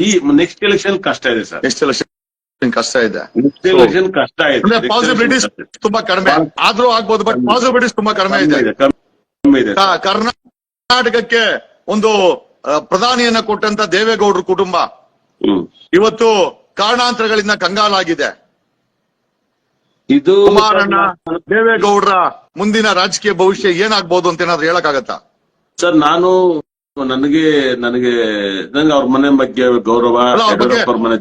Speaker 1: ಈ ನೆಕ್ಸ್ಟ್ ಎಲೆಕ್ಷನ್ ಕಷ್ಟ ಇದೆ ಸರ್.
Speaker 2: ನೆಕ್ಸ್ಟ್ ಎಲೆಕ್ಷನ್ ಕಷ್ಟ ಇದೆ.
Speaker 1: ನೆಕ್ಸ್ಟ್ ಎಲೆಕ್ಷನ್ ಕಷ್ಟ ಇದೆ.
Speaker 2: ಪಾಸಿಬಿಲಿಟೀಸ್ ತುಂಬಾ ಕಡಿಮೆ ಆದ್ರೂ ಆಗ್ಬೋದು, ಬಟ್ ಪಾಸಿಬಿಲಿಟೀಸ್ ತುಂಬಾ ಕಡಿಮೆ ಇದೆ. ಕರ್ನಾಟಕಕ್ಕೆ ಒಂದು ಪ್ರಧಾನಿಯನ್ನ ಕೊಟ್ಟಂತ ದೇವೇಗೌಡರ ಕುಟುಂಬ ಇವತ್ತು ಕಾರಣಾಂತರಗಳಿಂದ ಕಂಗಾಲಾಗಿದೆ.
Speaker 1: ಇದು
Speaker 2: ಕುಮಾರಣ್ಣ, ದೇವೇಗೌಡರ ಮುಂದಿನ ರಾಜಕೀಯ ಭವಿಷ್ಯ ಏನಾಗ್ಬೋದು ಅಂತ ಏನಾದ್ರು ಹೇಳಕ್ಕಾಗತ್ತಾ?
Speaker 1: ಸರ್, ನನಗೆ ಅವ್ರ ಮನೆ ಬಗ್ಗೆ ಗೌರವ, ಅವ್ರ ಮನೆ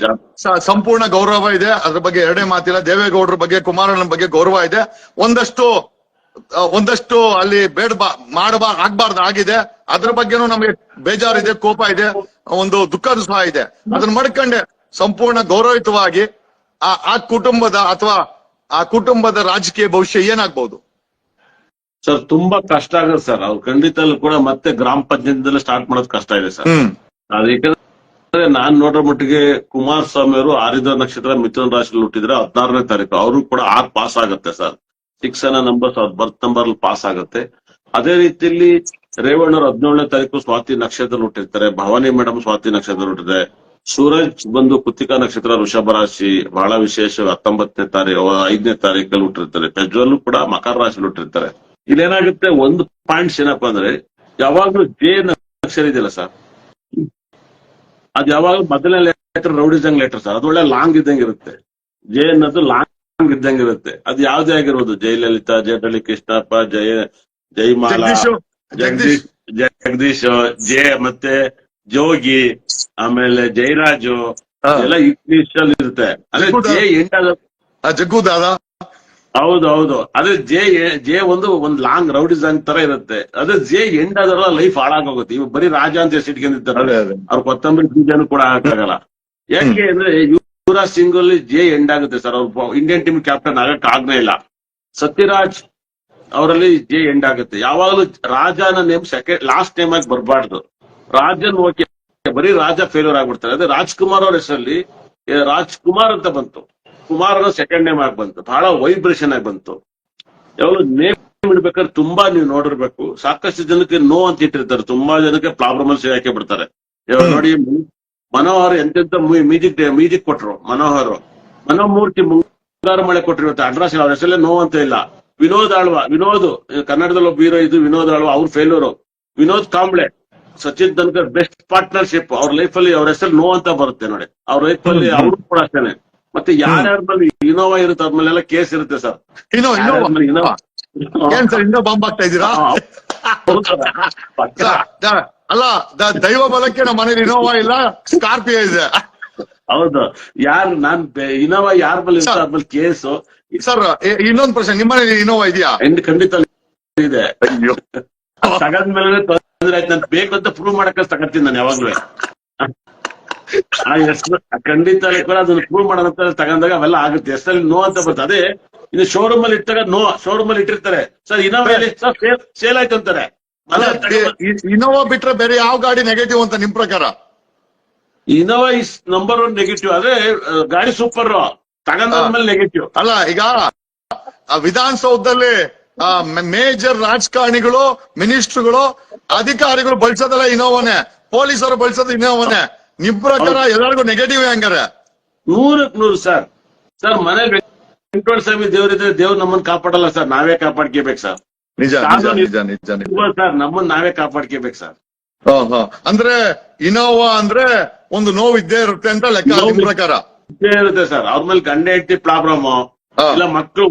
Speaker 2: ಸಂಪೂರ್ಣ ಗೌರವ ಇದೆ, ಅದ್ರ ಬಗ್ಗೆ ಎರಡೇ ಮಾತಿಲ್ಲ. ದೇವೇಗೌಡರ ಬಗ್ಗೆ, ಕುಮಾರಣ್ಣನ ಬಗ್ಗೆ ಗೌರವ ಇದೆ. ಒಂದಷ್ಟು ಅಲ್ಲಿ ಆಗ್ಬಾರ್ದು ಆಗಿದೆ. ಅದ್ರ ಬಗ್ಗೆನೂ ನಮಗೆ ಬೇಜಾರಿದೆ, ಕೋಪ ಇದೆ, ಒಂದು ದುಃಖದ ಸಹ ಇದೆ. ಅದನ್ನ ಮಾಡ್ಕೊಂಡೆ ಸಂಪೂರ್ಣ ಗೌರವಯುತವಾಗಿ ಆ ಕುಟುಂಬದ ರಾಜಕೀಯ ಭವಿಷ್ಯ ಏನಾಗ್ಬಹುದು?
Speaker 1: ಸರ್, ತುಂಬಾ ಕಷ್ಟ ಆಗುತ್ತೆ ಸರ್. ಅವ್ರು ಖಂಡಿತ ಕೂಡ ಮತ್ತೆ ಗ್ರಾಮ ಪಂಚಾಯತ್ ಸ್ಟಾರ್ಟ್ ಮಾಡೋದು ಕಷ್ಟ ಇದೆ ಸರ್. ಅದಕ್ಕೆ ನಾನ್ ನೋಡೋ ಮಟ್ಟಿಗೆ ಕುಮಾರಸ್ವಾಮಿ ಅವರು ಆರಿದ ನಕ್ಷತ್ರ ಮಿಥುನ ರಾಶಿಯಲ್ಲಿ ಹುಟ್ಟಿದ್ರೆ 16ನೇ ತಾರೀಕು ಅವರು ಕೂಡ 6 ಪಾಸ್ ಆಗುತ್ತೆ ಸರ್. 6 ನಂಬರ್ಸ್ ಅವ್ರ ಬರ್ತ್ ನಂಬರ್ ಪಾಸ್ ಆಗುತ್ತೆ. ಅದೇ ರೀತಿಯಲ್ಲಿ ರೇವಣ್ಣವ್ರು 17ನೇ ತಾರೀಕು ಸ್ವಾತಿ ನಕ್ಷತ್ರದಲ್ಲಿ ಹುಟ್ಟಿರ್ತಾರೆ. ಭವಾನಿ ಮೇಡಮ್ ಸ್ವಾತಿ ನಕ್ಷತ್ರದಲ್ಲಿ ಹುಟ್ಟಿದ್ದಾರೆ. ಸೂರಜ್ ಬಂದು ಕೃತಿಕಾ ನಕ್ಷತ್ರ ವೃಷಭ ರಾಶಿ, ಬಹಳ ವಿಶೇಷ 19ನೇ ತಾರೀಕು 5ನೇ ತಾರೀಕಲ್ಲಿ ಹುಟ್ಟಿರ್ತಾರೆ. ಪ್ರಜ್ವಲ್ ಕೂಡ ಮಕರ ರಾಶಿಯಲ್ಲಿ ಹುಟ್ಟಿರ್ತಾರೆ. ಇಲ್ಲೇನಾಗುತ್ತೆ, ಒಂದು ಪಾಯಿಂಟ್ಸ್ ಏನಪ್ಪಾ ಅಂದ್ರೆ, ಯಾವಾಗ್ಲೂ ಜೆ ಅಕ್ಷರ ಇದೆಯಲ್ಲ ಸರ್, ಅದ್ ಯಾವಾಗ್ಲೂ ಮೊದಲನೇ ಲೆಟರ್ ರೌಡಿಸಂಗ್ ಲೆಟರ್ ಸರ್. ಅದು ಒಳ್ಳೆ ಲಾಂಗ್ ಇದ್ದಂಗೆ ಇರುತ್ತೆ. ಜೆ ಅನ್ನೋದು ಲಾಂಗ್ ಇದ್ದಂಗೆ ಇರುತ್ತೆ. ಅದು ಯಾವ್ದೇ ಆಗಿರ್ಬೋದು, ಜಯಲಲಿತಾ, ಜಯಡಳಿ ಕೃಷ್ಣಪ್ಪ, ಜಯಮಾಲಾ, ಜಗದೀಶ್, ಜೆ ಮತ್ತೆ ಜೋಗಿ, ಆಮೇಲೆ ಜಯರಾಜು ಎಲ್ಲ ಇಂಗ್ಲಿಷ್ ಅಲ್ಲಿ ಇರುತ್ತೆ. ಅದೇ ಜೆ
Speaker 2: ಜಗ್ಗು ದಾದಾ,
Speaker 1: ಹೌದು. ಅದೇ ಜೆ ಒಂದು ಲಾಂಗ್ ರೌಡಿಸಂಗ್ ತರ ಇರುತ್ತೆ. ಅದೇ ಜೆ ಎಂಡ್ ಆದ್ರಲ್ಲ ಲೈಫ್ ಹಾಳಾಗೋಗುತ್ತೆ. ಇವ್ ಬರೀ ರಾಜ ಅಂತ ಹೆಸರಿಟ್ಕೊಂಡಿರ್ತಾರೆ. ಅವ್ರ ಕೊತ್ತಂಬರಿ ಬೀಜನು ಕೂಡ ಹಾಕಾಗಲ್ಲ. ಯಾಕೆ ಅಂದ್ರೆ ಯುವರಾಜ್ ಸಿಂಗ್ ಅಲ್ಲಿ ಜೆ ಎಂಡ್ ಆಗುತ್ತೆ ಸರ್. ಅವ್ರು ಇಂಡಿಯನ್ ಟೀಮ್ ಕ್ಯಾಪ್ಟನ್ ಆಗಕ್ ಆಗ್ನೇ ಇಲ್ಲ. ಸತ್ಯರಾಜ್ ಅವರಲ್ಲಿ ಜೆ ಎಂಡ್ ಆಗುತ್ತೆ. ಯಾವಾಗಲೂ ರಾಜನ ನೇಮ್ ಲಾಸ್ಟ್ ನೇಮ್ ಆಗಿ ಬರ್ಬಾರ್ದು. ರಾಜನ್ ಓಕೆ, ಬರೀ ರಾಜ ಫೇಲ್ಯೂರ್ ಆಗ್ಬಿಡ್ತಾರೆ. ಅದೇ ರಾಜ್ಕುಮಾರ್ ಅವ್ರ ಹೆಸರಲ್ಲಿ ರಾಜ್ಕುಮಾರ್ ಅಂತ ಬಂತು. ಕುಮಾರ್ ಅನ್ನೋ ಸೆಕೆಂಡ್ ನೇಮ್ ಆಗಿ ಬಂತು. ಬಹಳ ವೈಬ್ರೇಷನ್ ಆಗಿ ಬಂತು. ಯಾವಾಗಲೂ ನೇಮ್ ಇಡ್ಬೇಕಾದ್ರೆ ತುಂಬಾ ನೀವು ನೋಡಿರ್ಬೇಕು. ಸಾಕಷ್ಟು ಜನಕ್ಕೆ ನೋ ಅಂತ ಇಟ್ಟಿರ್ತಾರೆ, ತುಂಬಾ ಜನಕ್ಕೆ ಪ್ರಾಬ್ಲಮ್ ಅಲ್ಲಿ ಹಾಕಿ ಬಿಡ್ತಾರೆ. ಇವಾಗ ನೋಡಿ, ಮನೋಹರ್ ಎಂತೆಂತ ಮ್ಯೂಸಿಕ್ ಕೊಟ್ರು. ಮನೋಮೂರ್ತಿ ಮುಂಗಾರು ಮಳೆ ಕೊಟ್ಟಿರುತ್ತೆ. ಅಡ್ರೆಸ್ ಅವ್ರ ಹೆಸರಲ್ಲೇ ನೋ ಅಂತ ಇಲ್ಲ. ವಿನೋದ್ ಕನ್ನಡದಲ್ಲಿ ಒಬ್ಬ ಹೀರೋ ಇದು ವಿನೋದ್ ಆಳ್ವ, ಅವ್ರ failure. Vinod Kamble, Sachin Tendulkar best partnership. ಅವ್ರ ಲೈಫ್ ಅಲ್ಲಿ ಅವ್ರ ಹೆಸರು ನೋ ಅಂತ ಬರುತ್ತೆ ನೋಡಿ. ಅವ್ರ ಲೈಫ್ ಅಲ್ಲಿ ಅವರು ಕೂಡ ಅಷ್ಟೇನೆ. ಮತ್ತೆ ಯಾರ್ಯಾರ ಮೇಲೆ ಇನೋವಾ ಇರುತ್ತೆ ಅವ್ರ ಮೇಲೆಲ್ಲ ಕೇಸ್ ಇರುತ್ತೆ ಸರ್.
Speaker 2: ಇನ್ನೋ ಬಾಂಬ್ ಆಗ್ತಾ ಇದ್ದೀರಾ? ಅಲ್ಲ, ದೈವ ಬಲಕ್ಕೆ ನಮ್ಮ ಮನೇಲಿ ಇನೋವಾ ಇಲ್ಲ, ಸ್ಕಾರ್ಪಿಯೋ ಇದೆ.
Speaker 1: ಹೌದು, ಇನೋವಾ ಯಾರ ಮೇಲೆ ಇರುತ್ತೆ ಅವ್ರ ಮೇಲೆ ಕೇಸು.
Speaker 2: ಸರ್, ಇನ್ನೊಂದು ಪ್ರಶ್ನೆ, ನಿಮ್ಮ ಮನೇಲಿ ಇನೋವಾ ಇದೆಯಾ?
Speaker 1: ಖಂಡಿತ ಇದೆ. ತಗದ್ಮೇಲೆ ತೊಂದ್ರೆ ಆಯ್ತು. ನಾನು ಬೇಕು ಅಂತ ಪ್ರೂವ್ ಮಾಡಕ್ಕೆ ತಗತ್ತೀನಿ ನಾನು ಯಾವಾಗ್ಲೂ. ಖಂಡಿತ ಅದನ್ನ ಪ್ರೂವ್ ಮಾಡೋದಂತ ತಗೊಂಡಾಗ ಅವೆಲ್ಲ ಆಗುತ್ತೆ. ಎಷ್ಟಲ್ಲಿ ನೋ ಅಂತ ಬರ್ತದೆ. ಅದೇ ಇದು ಶೋರೂಮ್ ಅಲ್ಲಿ ಇಟ್ಟಾಗ ನೋ, ಶೋರೂಮ್ ಅಲ್ಲಿ ಇಟ್ಟಿರ್ತಾರೆ ಸರ್. ಇನೋವಾ ಸೇಲ್ ಆಯ್ತು ಅಂತಾರೆ.
Speaker 2: ಇನೋವಾ ಬಿಟ್ರೆ ಬೇರೆ ಯಾವ ಗಾಡಿ ನೆಗೆಟಿವ್ ಅಂತ ನಿಮ್ ಪ್ರಕಾರ?
Speaker 1: Innova is number 1 negative. ಅದೇ ಗಾಡಿ ಸೂಪರ್, ತಗೊಂಡ್ಮೇಲೆ ನೆಗೆಟಿವ್.
Speaker 2: ಅಲ್ಲ, ಈಗ ವಿಧಾನಸೌಧದಲ್ಲಿ ಮೇಜರ್ ರಾಜಕಾರಣಿಗಳು, ಮಿನಿಸ್ಟರ್ಗಳು, ಅಧಿಕಾರಿಗಳು ಬಳಸೋದಲ್ಲ ಇನೋವಾನೆ, ಪೊಲೀಸರು ಬಳಸೋದು ಇನೋವಾನೆ. ನಿಮ್ ಪ್ರಕಾರ ಎಲ್ಲರಿಗೂ ನೆಗೆಟಿವ್ ಹೆಂಗಾರೆ?
Speaker 1: 100% ಸರ್. ಮನೆ ವೆಂಕಟೇಶ್ವರ ಸ್ವಾಮಿ ದೇವರಿದ್ರೆ ದೇವ್ರು ನಮ್ಮನ್ನ ಕಾಪಾಡಲ್ಲ ಸರ್, ನಾವೇ ಕಾಪಾಡ್ಕೋಬೇಕು ಸರ್.
Speaker 2: ನಿಜ
Speaker 1: ಸರ್, ನಮ್ಮನ್ನ ನಾವೇ ಕಾಪಾಡ್ಕೋಬೇಕು ಸರ್.
Speaker 2: ಅಂದ್ರೆ ಇನೋವಾ ಅಂದ್ರೆ ಒಂದು ನೋವು ಇದ್ದೇ ಇರುತ್ತೆ ಅಂತ ಲೆಕ್ಕ ನಿಮ್ ಪ್ರಕಾರ?
Speaker 1: ಇದ್ದೇ ಇರುತ್ತೆ ಸರ್. ಅವ್ರ ಮೇಲೆ ಗಂಡ ಹೆಂಡತಿ ಪ್ರಾಬ್ಲಮ್, ಇಲ್ಲ ಮಕ್ಕಳು,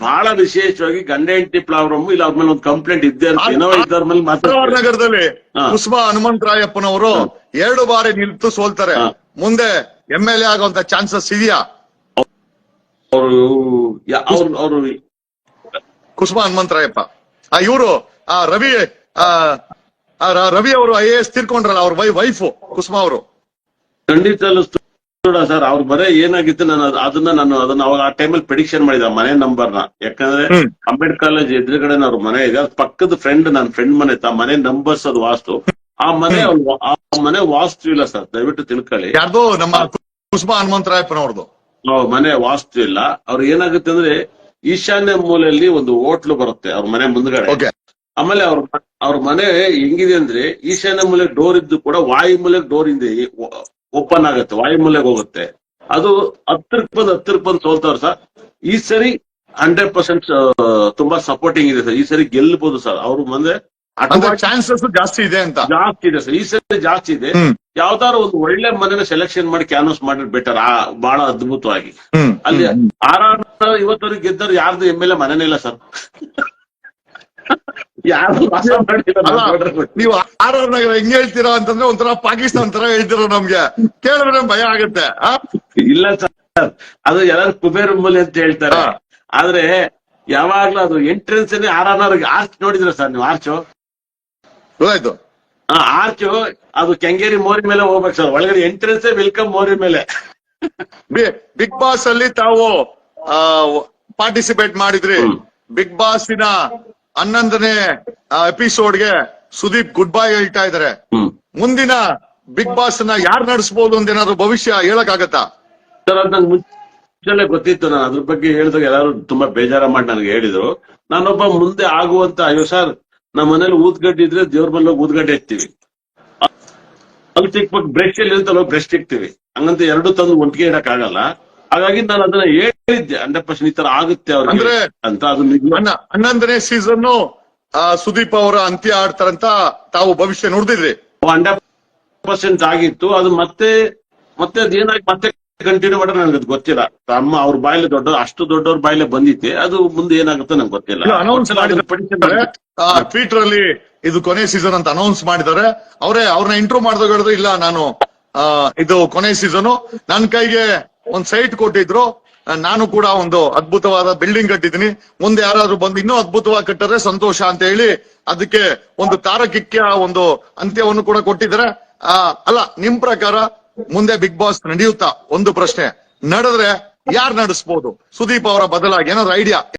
Speaker 1: ಬಹಳ ವಿಶೇಷವಾಗಿ ಗಂಡ ಹೆಂಡತಿ ಪ್ರಾಬ್ಲಮ್, ಇಲ್ಲ ಅವ್ರ ಮೇಲೆ ಒಂದು ಕಂಪ್ಲೇಂಟ್ ಇದ್ದೇ ಇರುತ್ತೆ. ಇನೋವಾ ಇದ್ದವ್ರ ಮೇಲೆ ಮಾತ್ರ.
Speaker 2: ನಗರದಲ್ಲಿ ಕುಸುಮಾ ಹನುಮಂತರಾಯಪ್ಪನವರು 2 ಬಾರಿ ನಿಂತು ಸೋಲ್ತಾರೆ. ಮುಂದೆ MLA ಆಗುವಂತ ಚಾನ್ಸಸ್ ಇದೆಯಾ?
Speaker 1: ಅವರು
Speaker 2: ಕುಸುಮಾ ಹನುಮಂತರಾಯಪ್ಪ, ಇವರು ರವಿ ಅವರು IAS ತೀರ್ಕೊಂಡ್ರಲ್ಲ, ಅವ್ರ ವೈಫ್ ಕುಸುಮಾ ಅವರು.
Speaker 1: ಖಂಡಿತ ಸರ್. ಅವ್ರ ಮನೆ ಏನಾಗಿತ್ತು, ನಾನು ಅದನ್ನ ಅವಾಗ ಆ ಟೈಮಲ್ಲಿ ಪ್ರೆಡಿಕ್ಷನ್ ಮಾಡಿದ ಮನೆ ನಂಬರ್ನ. ಯಾಕಂದ್ರೆ ಅಂಬೇಡ್ಕರ್ ಕಾಲೇಜ್ ಎದುರುಗಡೆ ಅವ್ರ ಮನೆ ಇದೆ. ಅದ್ ಪಕ್ಕದ ನನ್ನ ಫ್ರೆಂಡ್ ಮನೆ ಇತ್ತು. ಆ ಮನೆ ನಂಬರ್ಸ್ ಅದು ವಾಸ್ತು. ಆ ಮನೆ ವಾಸ್ತು ಇಲ್ಲ ಸರ್, ದಯವಿಟ್ಟು ತಿಳ್ಕೊಳ್ಳಿ.
Speaker 2: ಯಾರ್ದು? ನಮ್ಮ ಕುಸುಮಾ ಹನುಮಂತರಾಯಪ್ಪನವ್ರದ್ದು
Speaker 1: ಮನೆ ವಾಸ್ತು ಇಲ್ಲ. ಅವ್ರು ಏನಾಗುತ್ತೆ ಅಂದ್ರೆ, ಈಶಾನ್ಯ ಮೂಲೆಯಲ್ಲಿ ಒಂದು ಹೋಟ್ಲು ಬರುತ್ತೆ ಅವ್ರ ಮನೆ ಮುಂದ್ಗಡೆ. ಆಮೇಲೆ ಅವ್ರ ಮನೆ ಹೆಂಗಿದೆ ಅಂದ್ರೆ, ಈಶಾನ್ಯ ಮೂಲೆ ಡೋರ್ ಇದ್ದು ಕೂಡ ವಾಯು ಮೂಲೆಗೆ ಡೋರ್ ಇಂದ ಓಪನ್ ಆಗುತ್ತೆ, ವಾಯು ಮೂಲೆಗೆ ಹೋಗುತ್ತೆ. ಅದು 10ಕ್ಕೆ 10 ಸೋಲ್ತಾವ್ರು ಸರ್. ಈ ಸರಿ 100% ತುಂಬಾ ಸಪೋರ್ಟಿಂಗ್ ಇದೆ ಸರ್. ಈ ಸರಿ ಗೆಲ್ಬಹುದು ಸರ್. ಅವ್ರ ಮುಂದೆ
Speaker 2: ಚಾನ್ಸಸ್ ಜಾಸ್ತಿ ಇದೆ ಅಂತ.
Speaker 1: ಜಾಸ್ತಿ ಇದೆ ಸರ್, ಈ ಸರಿ ಜಾಸ್ತಿ ಇದೆ. ಯಾವ್ದಾದ್ರು ಒಂದು ಒಳ್ಳೆ ಮನೆನ ಸೆಲೆಕ್ಷನ್ ಮಾಡಿ ಕ್ಯಾನ್ವಸ್ ಮಾಡಿದ್ರೆ ಬೆಟರ್. ಬಹಳ ಅದ್ಭುತವಾಗಿ ಅಲ್ಲಿ ಇವತ್ತವರೆಗೆ ಗೆದ್ದರು ಯಾರ್ದು MLA ಮನೆನೇ ಇಲ್ಲ ಸರ್. ಯಾರು ವಾಸ ಮಾಡಿಲ್ಲ.
Speaker 2: ನೀವು RR ನಗರ ಹೆಂಗ್ ಹೇಳ್ತೀರಾ ಅಂತಂದ್ರೆ ಒಂಥರ ಪಾಕಿಸ್ತಾನ ತರ ಹೇಳ್ತೀರ, ನಮ್ಗೆ ಕೇಳಿದ್ರೆ ಭಯ ಆಗುತ್ತೆ.
Speaker 1: ಇಲ್ಲ ಸರ್, ಅದು ಎಲ್ಲರೂ ಕುಬೇರ್ ಮೂಲೆ ಅಂತ ಹೇಳ್ತಾರೆ. ಆದ್ರೆ ಯಾವಾಗ್ಲೂ ಅದು ಎಂಟ್ರೆನ್ಸ್ ಆರ್ಚ್ ನೋಡಿದ್ರ ಸರ್ ನೀವು? ಆರ್ಚು
Speaker 2: ಗೊತ್ತಾಯ್ತು.
Speaker 1: ಆರ್ಚು ಅದು ಕೆಂಗೇರಿ ಮೋರಿ ಮೇಲೆ ಹೋಗ್ಬೇಕು ಸರ್, ಒಳಗಡೆ ಎಂಟ್ರೆನ್ಸ್ ವೆಲ್ಕಮ್ ಮೋರಿ ಮೇಲೆ.
Speaker 2: ಬಿಗ್ ಬಾಸ್ ಅಲ್ಲಿ ತಾವು ಪಾರ್ಟಿಸಿಪೇಟ್ ಮಾಡಿದ್ರಿ. ಬಿಗ್ ಬಾಸ್ನ 11ನೇ ಎಪಿಸೋಡ್ಗೆ ಸುದೀಪ್ ಗುಡ್ ಬೈ ಹೇಳ್ತಾ ಇದಾರೆ. ಮುಂದಿನ ಬಿಗ್ ಬಾಸ್ ನ ಯಾರು ನಡೆಸಬಹುದು ಅಂತ ಏನಾದ್ರು ಭವಿಷ್ಯ ಹೇಳಕ್ ಆಗತ್ತಾ
Speaker 1: ಸರ್? ಅದ್ ನಂಗೆ ಮುಂಚೆನೆ ಗೊತ್ತಿತ್ತು. ನಾನು ಅದ್ರ ಬಗ್ಗೆ ಹೇಳಿದಾಗ ಎಲ್ಲಾರು ತುಂಬಾ ಬೇಜಾರ ಮಾಡಿ ನನಗೆ ಹೇಳಿದ್ರು. ನಾನೊಬ್ಬ ಮುಂದೆ ಆಗುವಂತ, ಅಯ್ಯೋ ಸರ್ ನಮ್ಮ ಮನೇಲಿ ಊದ್ಗಡ್ಡಿ ಇದ್ರೆ ದೇವ್ರ ಮೇಲೆ ಹೋಗಿ ಊದ್ಗಡ್ಡೆ ಎತ್ತೀವಿ, ಅಲ್ಲಿ ಸಿಕ್ಬೇಕು ಬ್ರಷ್ ಎಲ್ಲಿ ಅಂತ ಹೋಗಿ ಬ್ರಷ್ ಇಕ್ತೀವಿ, ಹಂಗಂತ ಎರಡು ತಂದು ಒಟ್ಟಿಗೆ ಇಡಕ್ ಆಗಲ್ಲ. ಹಾಗಾಗಿ ನಾನು ಅದನ್ನ ಹೇಳಿದ್ದೆ 100% ಈ ತರ ಆಗುತ್ತೆ ಅವ್ರಿಗೆ ಅಂತ. ಅದು
Speaker 2: 11ನೇ ಸೀಸನ್ ಸುದೀಪ್ ಅವರ ಅಂತ್ಯ ಆಡ್ತಾರಂತ ತಾವು ಭವಿಷ್ಯ ನೋಡಿದ್ರಿ?
Speaker 1: 100% ಆಗಿತ್ತು. ಅದು ಮತ್ತೆ ಅದೇನಾಗಿ ಮತ್ತೆ ಕಂಟಿನ್ಯೂ ಮಾಡಿದ್ರೆ ನನಗೆ ಅದು ಗೊತ್ತಿಲ್ಲ. ಅವ್ರ ಬಾಯಿಲೆ ಅಷ್ಟು ದೊಡ್ಡವ್ರ ಬಾಯಿಲೆ ಬಂದಿತ್ತೆ, ಅದು ಮುಂದೆ ಏನಾಗುತ್ತೆ ನಂಗೆ ಗೊತ್ತಿಲ್ಲ.
Speaker 2: ಅನೌನ್ಸ್ ಮಾಡಿದ್ದಾರೆ ಟ್ವಿಟರ್ ಅಲ್ಲಿ, ಇದು ಕೊನೆ ಸೀಸನ್ ಅಂತ ಅನೌನ್ಸ್ ಮಾಡಿದ್ದಾರೆ. ಅವ್ರನ್ನ ಇಂಟ್ರೂ ಮಾಡಿದಾಗ ಹೇಳಿದ್ರು, ಇಲ್ಲ ನಾನು ಇದು ಕೊನೆ ಸೀಸನ್, ನನ್ನ ಕೈಗೆ ಒಂದ್ ಸೈಟ್ ಕೊಟ್ಟಿದ್ರು, ನಾನು ಕೂಡ ಒಂದು ಅದ್ಭುತವಾದ ಬಿಲ್ಡಿಂಗ್ ಕಟ್ಟಿದ್ದೀನಿ, ಮುಂದೆ ಯಾರಾದ್ರೂ ಬಂದು ಇನ್ನೂ ಅದ್ಭುತವಾಗಿ ಕಟ್ಟಿದ್ರೆ ಸಂತೋಷ ಅಂತ ಹೇಳಿ ಅದಕ್ಕೆ ಒಂದು ತಾರಕಿಕ್ಯ ಒಂದು ಅಂತ್ಯವನ್ನು ಕೂಡ ಕೊಟ್ಟಿದ್ದಾರೆ. ಅಲ್ಲ, ನಿಮ್ ಪ್ರಕಾರ ಮುಂದೆ ಬಿಗ್ ಬಾಸ್ ನಡೆಯುತ್ತಾ? ಒಂದು ಪ್ರಶ್ನೆ, ನಡೆದ್ರೆ ಯಾರು ನಡೆಸಬಹುದು ಸುದೀಪ್ ಅವರ ಬದಲಾಗಿ? ಏನಾದ್ರು ಐಡಿಯಾ?